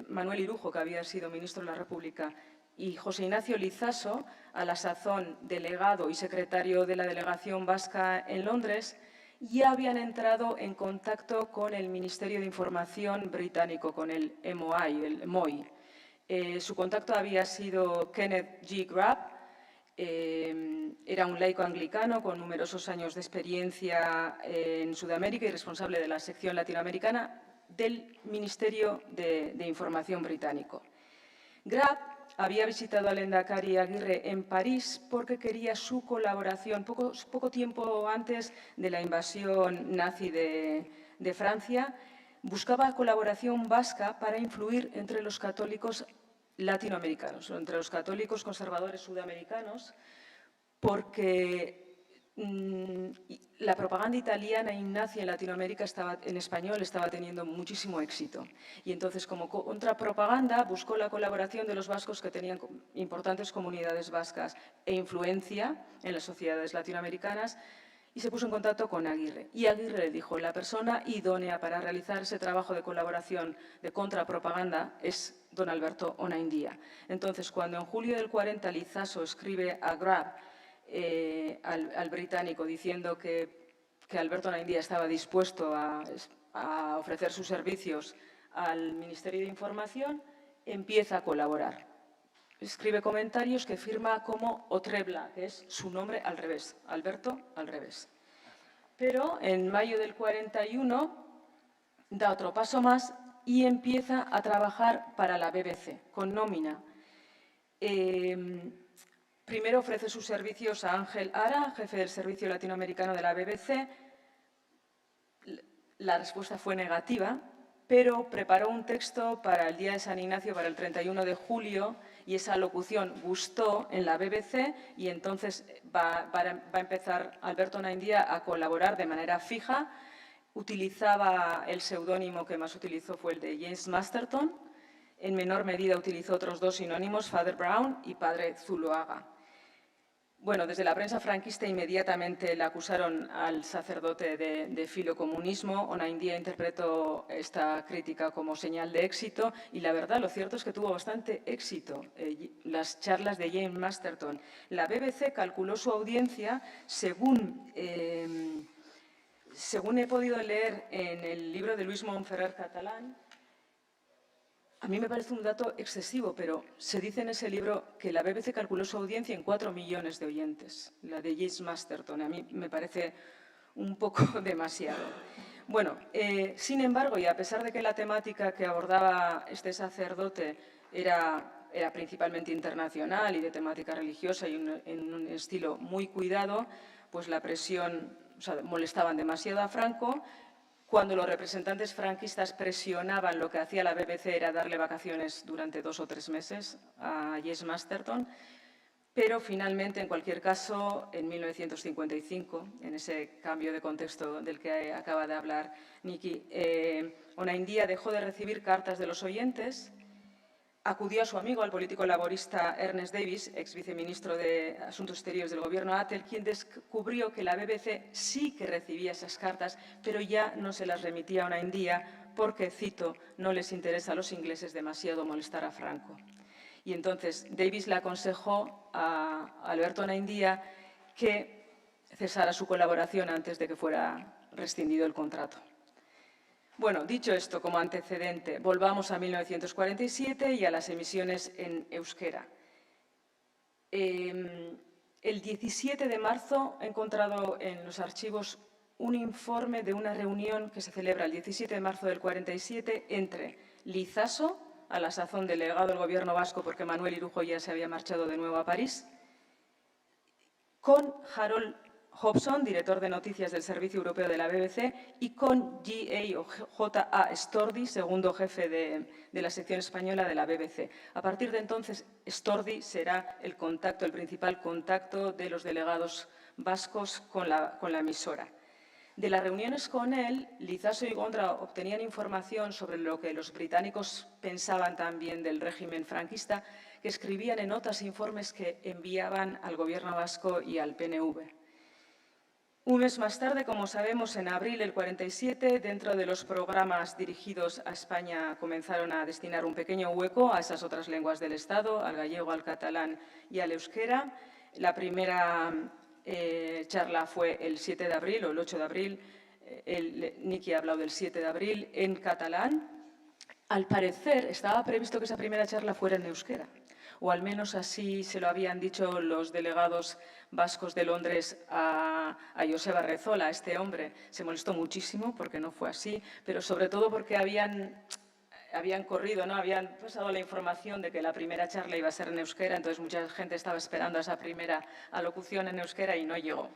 Manuel Irujo, que había sido ministro de la República, y José Ignacio Lizaso, a la sazón delegado y secretario de la delegación vasca en Londres, ya habían entrado en contacto con el Ministerio de Información británico, con el MOI. Su contacto había sido Kenneth G. Grabb. Era un laico anglicano con numerosos años de experiencia en Sudamérica y responsable de la sección latinoamericana del Ministerio de Información británico. Grabb había visitado al Lehendakari Aguirre en París porque quería su colaboración poco tiempo antes de la invasión nazi de Francia. Buscaba colaboración vasca para influir entre los católicos latinoamericanos, o entre los católicos conservadores sudamericanos, porque la propaganda italiana y nazi en Latinoamérica, en español, estaba teniendo muchísimo éxito. Y entonces, como contrapropaganda, buscó la colaboración de los vascos que tenían importantes comunidades vascas e influencia en las sociedades latinoamericanas, y se puso en contacto con Aguirre. Y Aguirre le dijo, la persona idónea para realizar ese trabajo de colaboración de contrapropaganda es don Alberto Onaindia. Entonces, cuando en julio del 40 Lizaso escribe a Grabb, al británico, diciendo que Alberto Onaindia estaba dispuesto a ofrecer sus servicios al Ministerio de Información, empieza a colaborar. Escribe comentarios que firma como Otrebla, que es su nombre al revés, Alberto al revés. Pero en mayo del 41 da otro paso más y empieza a trabajar para la BBC, con nómina. Primero ofrece sus servicios a Ángel Ara, jefe del servicio latinoamericano de la BBC. La respuesta fue negativa, pero preparó un texto para el Día de San Ignacio, para el 31 de julio, y esa locución gustó en la BBC y entonces va a empezar Alberto Onaindia a colaborar de manera fija. Utilizaba el seudónimo que más utilizó fue el de James Masterton. En menor medida utilizó otros dos sinónimos, Father Brown y Padre Zuloaga. Bueno, desde la prensa franquista inmediatamente le acusaron al sacerdote de filocomunismo. Onaindia interpretó esta crítica como señal de éxito y la verdad, lo cierto es que tuvo bastante éxito las charlas de James Masterton. La BBC calculó su audiencia según he podido leer en el libro de Luis Montferrer Catalán. A mí me parece un dato excesivo, pero se dice en ese libro que la BBC calculó su audiencia en 4 millones de oyentes, la de James Masterton. A mí me parece un poco demasiado. Bueno, sin embargo, y a pesar de que la temática que abordaba este sacerdote era principalmente internacional y de temática religiosa y en un estilo muy cuidado, pues la presión, molestaban demasiado a Franco. Cuando los representantes franquistas presionaban, lo que hacía la BBC era darle vacaciones durante 2 o 3 meses a James Masterton. Pero finalmente, en cualquier caso, en 1955, en ese cambio de contexto del que acaba de hablar Niki, Onaindia dejó de recibir cartas de los oyentes, acudió a su amigo, al político laborista Ernest Davis, ex viceministro de Asuntos Exteriores del gobierno Attell, quien descubrió que la BBC sí que recibía esas cartas, pero ya no se las remitía a Onaindia porque, cito, no les interesa a los ingleses demasiado molestar a Franco. Y entonces Davis le aconsejó a Alberto Onaindia que cesara su colaboración antes de que fuera rescindido el contrato. Bueno, dicho esto como antecedente, volvamos a 1947 y a las emisiones en euskera. El 17 de marzo he encontrado en los archivos un informe de una reunión que se celebra el 17 de marzo del 47 entre Lizaso, a la sazón delegado del gobierno vasco porque Manuel Irujo ya se había marchado de nuevo a París, con Harold Hobson, director de noticias del Servicio Europeo de la BBC, y con J.A. Stordi, segundo jefe de la sección española de la BBC. A partir de entonces, Stordi será el principal contacto de los delegados vascos con la emisora. De las reuniones con él, Lizaso y Gondra obtenían información sobre lo que los británicos pensaban también del régimen franquista, que escribían en notas e informes que enviaban al gobierno vasco y al PNV. Un mes más tarde, como sabemos, en abril del 47, dentro de los programas dirigidos a España comenzaron a destinar un pequeño hueco a esas otras lenguas del Estado, al gallego, al catalán y al euskera. La primera charla fue el 7 de abril o el 8 de abril. Niki ha hablado del 7 de abril en catalán. Al parecer, estaba previsto que esa primera charla fuera en euskera, o al menos así se lo habían dicho los delegados vascos de Londres a Joseba Rezola. Este hombre se molestó muchísimo porque no fue así, pero sobre todo porque habían corrido, ¿no? Habían pasado la información de que la primera charla iba a ser en euskera, entonces mucha gente estaba esperando a esa primera alocución en euskera y no llegó.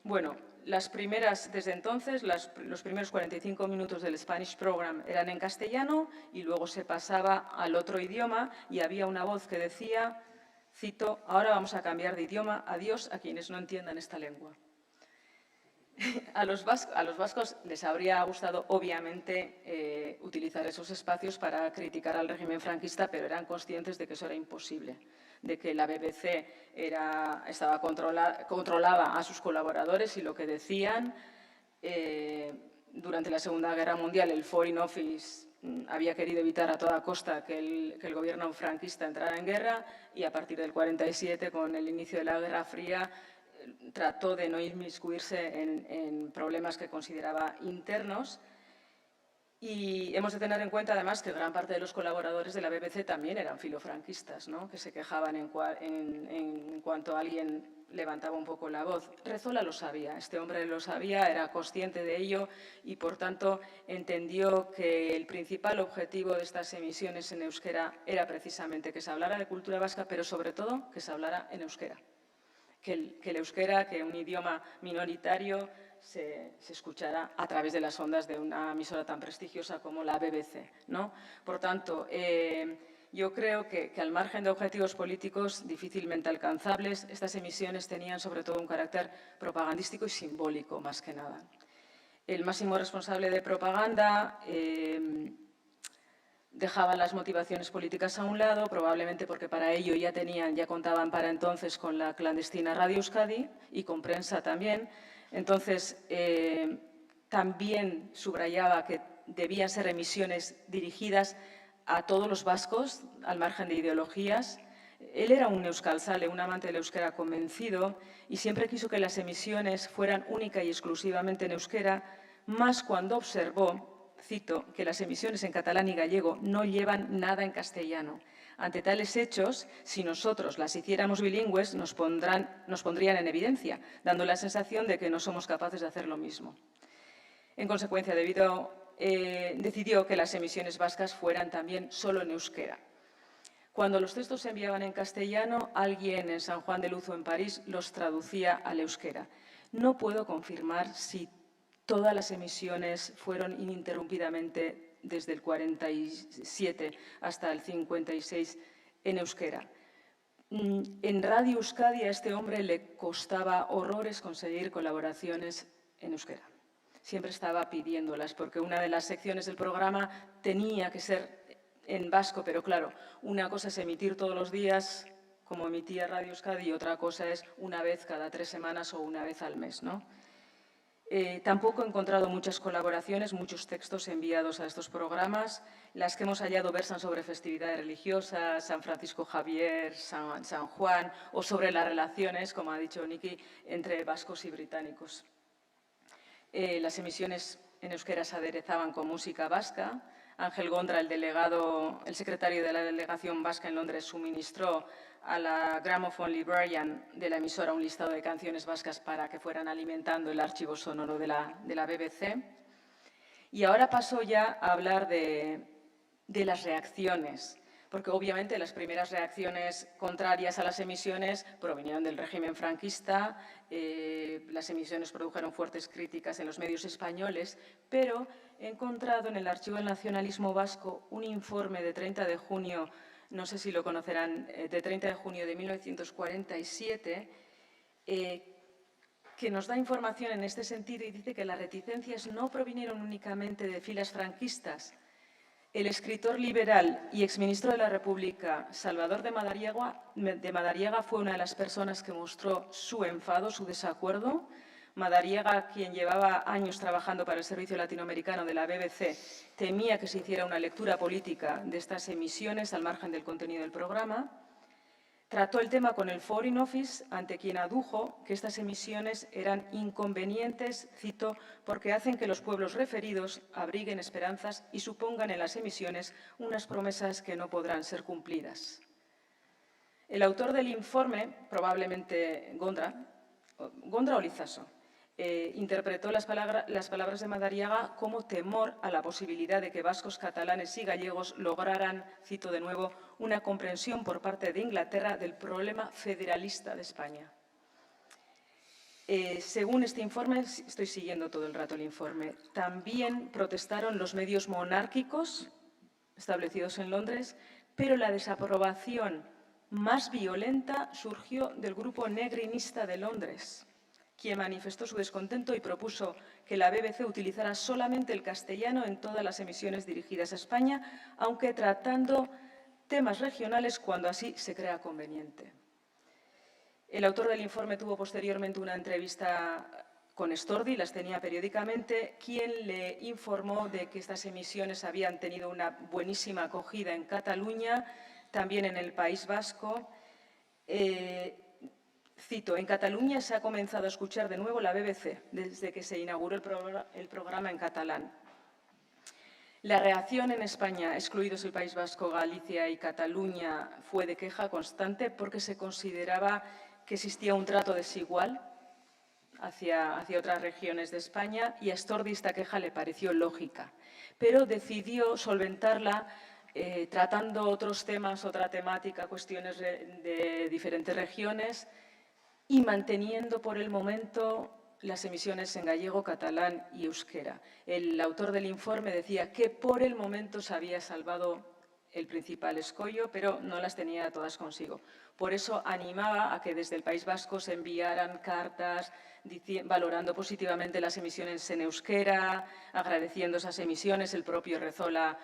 Bueno, desde entonces, los primeros 45 minutos del Spanish Program eran en castellano y luego se pasaba al otro idioma y había una voz que decía, cito, ahora vamos a cambiar de idioma, adiós a quienes no entiendan esta lengua. A los vascos les habría gustado, obviamente, utilizar esos espacios para criticar al régimen franquista, pero eran conscientes de que eso era imposible, de que la BBC controlaba a sus colaboradores y lo que decían. Durante la Segunda Guerra Mundial, el Foreign Office había querido evitar a toda costa que el gobierno franquista entrara en guerra y a partir del 47, con el inicio de la Guerra Fría, trató de no inmiscuirse en problemas que consideraba internos. Y hemos de tener en cuenta, además, que gran parte de los colaboradores de la BBC también eran filofranquistas, ¿no? Que se quejaban en cuanto alguien levantaba un poco la voz. Rezola lo sabía, este hombre lo sabía, era consciente de ello y, por tanto, entendió que el principal objetivo de estas emisiones en euskera era precisamente que se hablara de cultura vasca, pero sobre todo que se hablara en euskera. Que el euskera, que un idioma minoritario, se escuchará a través de las ondas de una emisora tan prestigiosa como la BBC, ¿no? Por tanto, yo creo que al margen de objetivos políticos difícilmente alcanzables, estas emisiones tenían sobre todo un carácter propagandístico y simbólico, más que nada. El máximo responsable de propaganda dejaba las motivaciones políticas a un lado, probablemente porque para ello ya contaban para entonces con la clandestina Radio Euskadi y con prensa también. Entonces, también subrayaba que debían ser emisiones dirigidas a todos los vascos, al margen de ideologías. Él era un euskaltzale, un amante del euskera convencido, y siempre quiso que las emisiones fueran única y exclusivamente en euskera, más cuando observó, cito, que las emisiones en catalán y gallego no llevan nada en castellano. Ante tales hechos, si nosotros las hiciéramos bilingües, nos pondrían en evidencia, dando la sensación de que no somos capaces de hacer lo mismo. En consecuencia, decidió que las emisiones vascas fueran también solo en euskera. Cuando los textos se enviaban en castellano, alguien en San Juan de Luz o en París los traducía al euskera. No puedo confirmar si todas las emisiones fueron ininterrumpidamente desde el 47 hasta el 56 en euskera. En Radio Euskadi a este hombre le costaba horrores conseguir colaboraciones en euskera. Siempre estaba pidiéndolas porque una de las secciones del programa tenía que ser en vasco, pero claro, una cosa es emitir todos los días, como emitía Radio Euskadi, y otra cosa es una vez cada 3 semanas o una vez al mes, ¿no? Tampoco he encontrado muchas colaboraciones, muchos textos enviados a estos programas. Las que hemos hallado versan sobre festividades religiosas, San Francisco Javier, San Juan, o sobre las relaciones, como ha dicho Niki, entre vascos y británicos. Las emisiones en euskera se aderezaban con música vasca. Ángel Gondra, el secretario de la delegación vasca en Londres, suministró a la Gramophone Librarian de la emisora un listado de canciones vascas para que fueran alimentando el archivo sonoro de la BBC. Y ahora paso ya a hablar de las reacciones, porque obviamente las primeras reacciones contrarias a las emisiones provinieron del régimen franquista. Las emisiones produjeron fuertes críticas en los medios españoles, pero he encontrado en el Archivo del Nacionalismo Vasco un informe de 30 de junio, no sé si lo conocerán, de 30 de junio de 1947, que nos da información en este sentido y dice que las reticencias no provinieron únicamente de filas franquistas. El escritor liberal y exministro de la República, Salvador de Madariaga, fue una de las personas que mostró su enfado, su desacuerdo. Madariaga, quien llevaba años trabajando para el Servicio Latinoamericano de la BBC, temía que se hiciera una lectura política de estas emisiones al margen del contenido del programa. Trató el tema con el Foreign Office, ante quien adujo que estas emisiones eran inconvenientes, cito, porque hacen que los pueblos referidos abriguen esperanzas y supongan en las emisiones unas promesas que no podrán ser cumplidas. El autor del informe, probablemente Gondra o Lizaso, interpretó las palabras de Madariaga como temor a la posibilidad de que vascos, catalanes y gallegos lograran, cito de nuevo, una comprensión por parte de Inglaterra del problema federalista de España. Según este informe, estoy siguiendo todo el rato el informe, también protestaron los medios monárquicos establecidos en Londres, pero la desaprobación más violenta surgió del grupo negrinista de Londres, quien manifestó su descontento y propuso que la BBC utilizara solamente el castellano en todas las emisiones dirigidas a España, aunque tratando temas regionales cuando así se crea conveniente. El autor del informe tuvo posteriormente una entrevista con Stordi, las tenía periódicamente, quien le informó de que estas emisiones habían tenido una buenísima acogida en Cataluña, también en el País Vasco. Cito, en Cataluña se ha comenzado a escuchar de nuevo la BBC desde que se inauguró el programa en catalán. La reacción en España, excluidos el País Vasco, Galicia y Cataluña, fue de queja constante porque se consideraba que existía un trato desigual hacia otras regiones de España y a Stordi esta queja le pareció lógica, pero decidió solventarla tratando otros temas, otra temática, cuestiones de diferentes regiones y manteniendo por el momento las emisiones en gallego, catalán y euskera. El autor del informe decía que por el momento se había salvado el principal escollo, pero no las tenía todas consigo. Por eso animaba a que desde el País Vasco se enviaran cartas valorando positivamente las emisiones en euskera, agradeciendo esas emisiones. El propio Rezola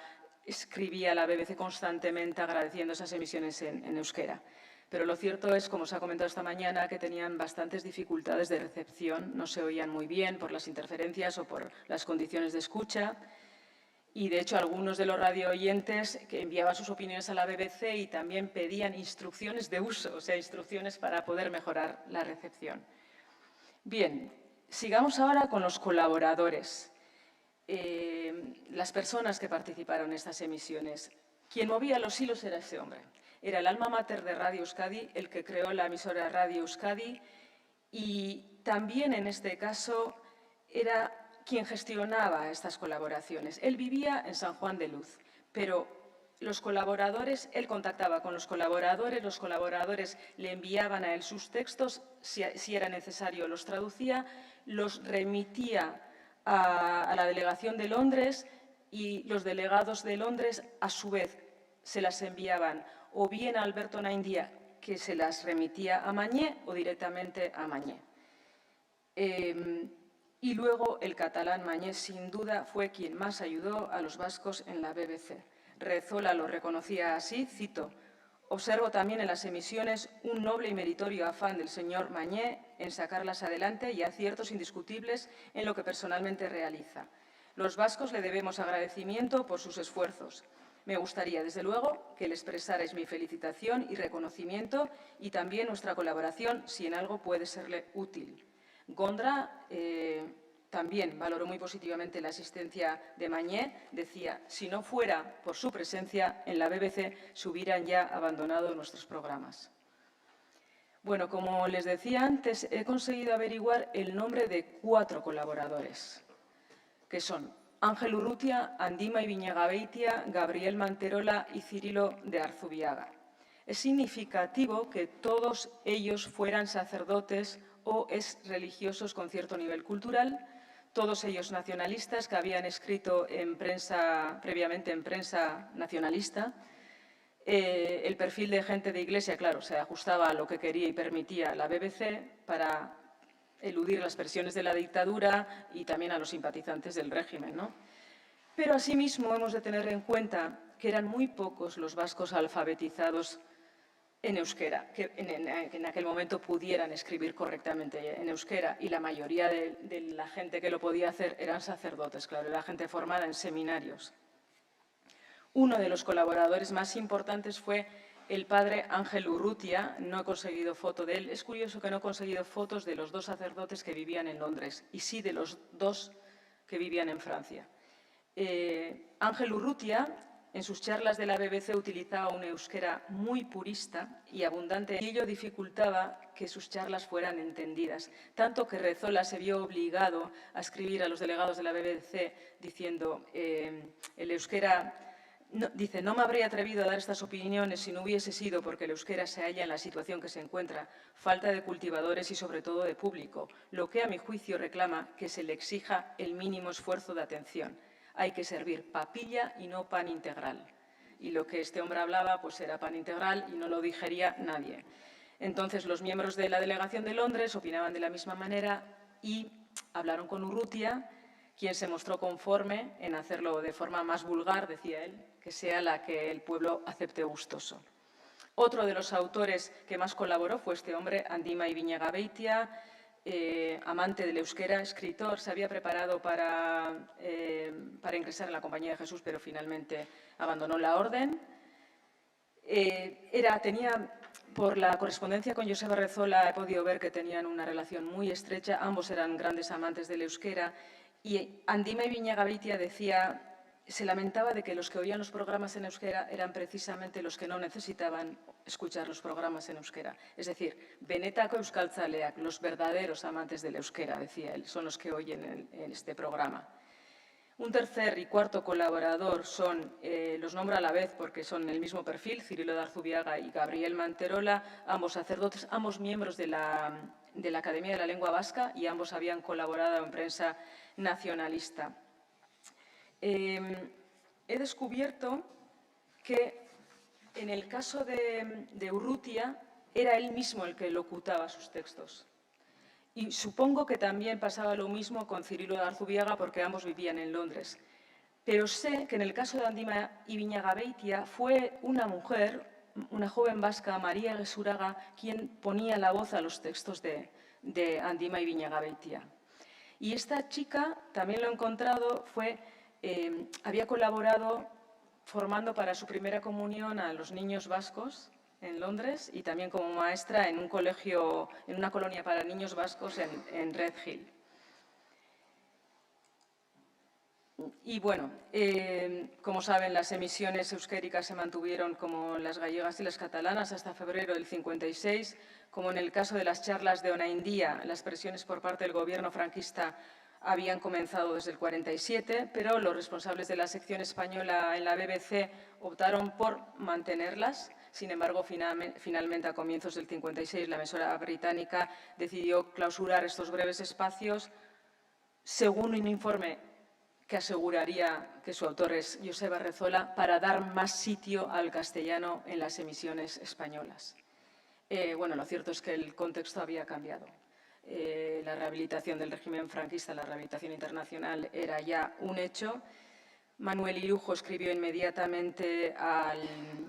escribía a la BBC constantemente agradeciendo esas emisiones en euskera. Pero lo cierto es, como se ha comentado esta mañana, que tenían bastantes dificultades de recepción, no se oían muy bien por las interferencias o por las condiciones de escucha. Y, de hecho, algunos de los radioyentes que enviaban sus opiniones a la BBC y también pedían instrucciones de uso, o sea, instrucciones para poder mejorar la recepción. Bien, sigamos ahora con los colaboradores, las personas que participaron en estas emisiones. Quien movía los hilos era ese hombre. Era el alma mater de Radio Euskadi, el que creó la emisora Radio Euskadi y también en este caso era quien gestionaba estas colaboraciones. Él vivía en San Juan de Luz, pero los colaboradores, él contactaba con los colaboradores le enviaban a él sus textos, si era necesario los traducía, los remitía a la delegación de Londres y los delegados de Londres a su vez se las enviaban o bien a Alberto Naindia, que se las remitía a Mañé o directamente a Mañé. Y luego el catalán Mañé, sin duda, fue quien más ayudó a los vascos en la BBC. Rezola lo reconocía así, cito: «Observo también en las emisiones un noble y meritorio afán del señor Mañé en sacarlas adelante y aciertos indiscutibles en lo que personalmente realiza. Los vascos le debemos agradecimiento por sus esfuerzos. Me gustaría, desde luego, que le expresarais mi felicitación y reconocimiento y también nuestra colaboración si en algo puede serle útil». Gondra también valoró muy positivamente la asistencia de Mañé. Decía: «Si no fuera por su presencia en la BBC, se hubieran ya abandonado nuestros programas». Bueno, como les decía antes, he conseguido averiguar el nombre de 4 colaboradores, que son Ángel Urrutia, Andima Ibiñagabeitia, Gabriel Manterola y Cirilo de Arzubiaga. Es significativo que todos ellos fueran sacerdotes o religiosos con cierto nivel cultural, todos ellos nacionalistas que habían escrito previamente en prensa nacionalista. El perfil de gente de Iglesia, claro, se ajustaba a lo que quería y permitía la BBC para eludir las presiones de la dictadura y también a los simpatizantes del régimen, ¿no? Pero asimismo hemos de tener en cuenta que eran muy pocos los vascos alfabetizados en euskera, que en aquel momento pudieran escribir correctamente en euskera, y la mayoría de la gente que lo podía hacer eran sacerdotes, claro, era gente formada en seminarios. Uno de los colaboradores más importantes fue el padre Ángel Urrutia. No he conseguido foto de él. Es curioso que no he conseguido fotos de los 2 sacerdotes que vivían en Londres, y sí de los 2 que vivían en Francia. Ángel Urrutia, en sus charlas de la BBC, utilizaba un euskera muy purista y abundante, y ello dificultaba que sus charlas fueran entendidas, tanto que Rezola se vio obligado a escribir a los delegados de la BBC diciendo: el euskera... Dice: «No me habría atrevido a dar estas opiniones si no hubiese sido porque el euskera se halla en la situación que se encuentra, falta de cultivadores y sobre todo de público, lo que a mi juicio reclama que se le exija el mínimo esfuerzo de atención. Hay que servir papilla y no pan integral». Y lo que este hombre hablaba pues era pan integral y no lo digería nadie. Entonces los miembros de la delegación de Londres opinaban de la misma manera y hablaron con Urrutia, quien se mostró conforme en hacerlo de forma más vulgar, decía él, que sea la que el pueblo acepte gustoso. Otro de los autores que más colaboró fue este hombre, Andima Ibiñagabeitia, amante del euskera, escritor. Se había preparado para ingresar en la Compañía de Jesús, pero finalmente abandonó la orden. Por la correspondencia con Joseba Rezola he podido ver que tenían una relación muy estrecha. Ambos eran grandes amantes del euskera. Y Andima Ibiñagabeitia se lamentaba de que los que oían los programas en euskera eran precisamente los que no necesitaban escuchar los programas en euskera. Es decir, benetako euskaltzaleak, los verdaderos amantes del euskera, decía él, son los que oyen en este programa. Un tercer y cuarto colaborador los nombro a la vez porque son el mismo perfil: Cirilo de Arzubiaga y Gabriel Manterola, ambos sacerdotes, ambos miembros de la Academia de la Lengua Vasca, y ambos habían colaborado en prensa nacionalista. He descubierto que en el caso de Urrutia era él mismo el que locutaba sus textos. Y supongo que también pasaba lo mismo con Cirilo de Arzubiaga, porque ambos vivían en Londres. Pero sé que en el caso de Andima Ibiñagabeitia fue una mujer, una joven vasca, María Gesuraga, quien ponía la voz a los textos de Andima Ibiñagabeitia. Y esta chica, también lo he encontrado, había colaborado formando para su primera comunión a los niños vascos en Londres, y también como maestra en un colegio, en una colonia para niños vascos en Red Hill. Y bueno, como saben, las emisiones euskéricas se mantuvieron como las gallegas y las catalanas hasta febrero del 56, como en el caso de las charlas de Onaindía. Las presiones por parte del gobierno franquista habían comenzado desde el 47, pero los responsables de la sección española en la BBC optaron por mantenerlas. Sin embargo, finalmente, a comienzos del 56, la emisora británica decidió clausurar estos breves espacios, según un informe que aseguraría que su autor es Joseba Rezola, para dar más sitio al castellano en las emisiones españolas. Bueno, lo cierto es que el contexto había cambiado. La rehabilitación del régimen franquista, la rehabilitación internacional, era ya un hecho. Manuel Irujo escribió inmediatamente al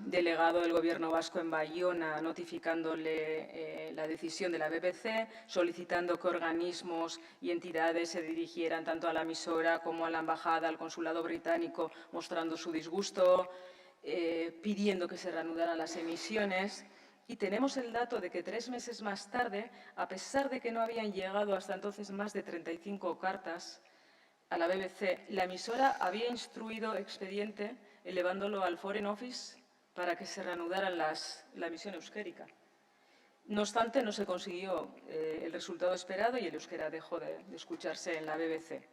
delegado del Gobierno vasco en Bayona notificándole la decisión de la BBC, solicitando que organismos y entidades se dirigieran tanto a la emisora como a la embajada, al consulado británico, mostrando su disgusto, pidiendo que se reanudaran las emisiones. Y tenemos el dato de que 3 meses más tarde, a pesar de que no habían llegado hasta entonces más de 35 cartas a la BBC, la emisora había instruido expediente elevándolo al Foreign Office para que se reanudaran la emisión euskérica. No obstante, no se consiguió el resultado esperado y el euskera dejó de escucharse en la BBC.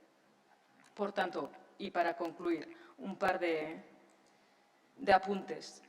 Por tanto, y para concluir, un par de apuntes.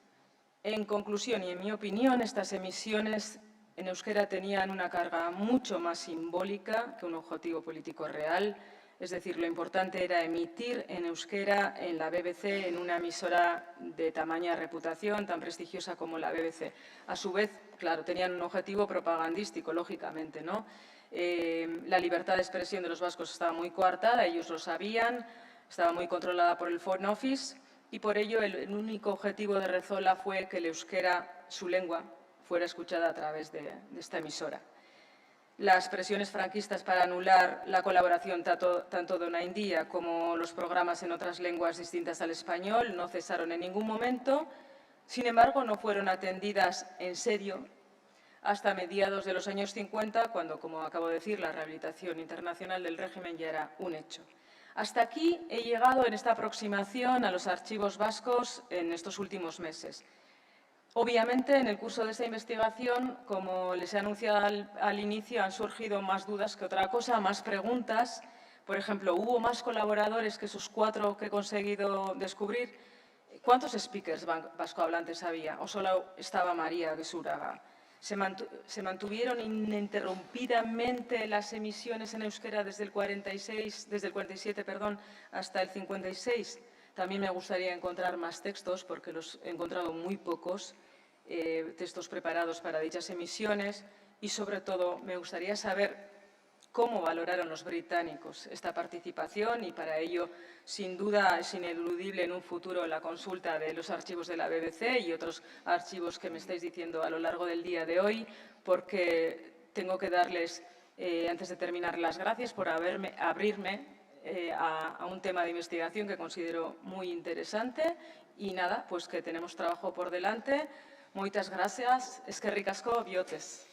En conclusión y en mi opinión, estas emisiones en euskera tenían una carga mucho más simbólica que un objetivo político real. Es decir, lo importante era emitir en euskera en la BBC, en una emisora de tamaña reputación, tan prestigiosa como la BBC. A su vez, claro, tenían un objetivo propagandístico, lógicamente, ¿no? La libertad de expresión de los vascos estaba muy coartada, ellos lo sabían, estaba muy controlada por el Foreign Office y por ello el único objetivo de Rezola fue que el euskera, su lengua, fuera escuchada a través de esta emisora. Las presiones franquistas para anular la colaboración tanto de Onaindia como los programas en otras lenguas distintas al español no cesaron en ningún momento. Sin embargo, no fueron atendidas en serio hasta mediados de los años 50, cuando, como acabo de decir, la rehabilitación internacional del régimen ya era un hecho. Hasta aquí he llegado en esta aproximación a los archivos vascos en estos últimos meses. Obviamente, en el curso de esta investigación, como les he anunciado al inicio, han surgido más dudas que otra cosa, más preguntas. Por ejemplo, ¿hubo más colaboradores que esos 4 que he conseguido descubrir? ¿Cuántos speakers vascohablantes había? ¿O solo estaba María Gesúraga? ¿Se mantuvieron ininterrumpidamente las emisiones en euskera desde el 47, hasta el 56? También me gustaría encontrar más textos, porque los he encontrado muy pocos, textos preparados para dichas emisiones, y sobre todo me gustaría saber cómo valoraron los británicos esta participación, y para ello, sin duda, es ineludible en un futuro la consulta de los archivos de la BBC y otros archivos que me estáis diciendo a lo largo del día de hoy, porque tengo que darles, antes de terminar, las gracias por abrirme a un tema de investigación que considero muy interesante y nada, pues que tenemos trabajo por delante. Moitas gracias. Eskerrik asko, biotes.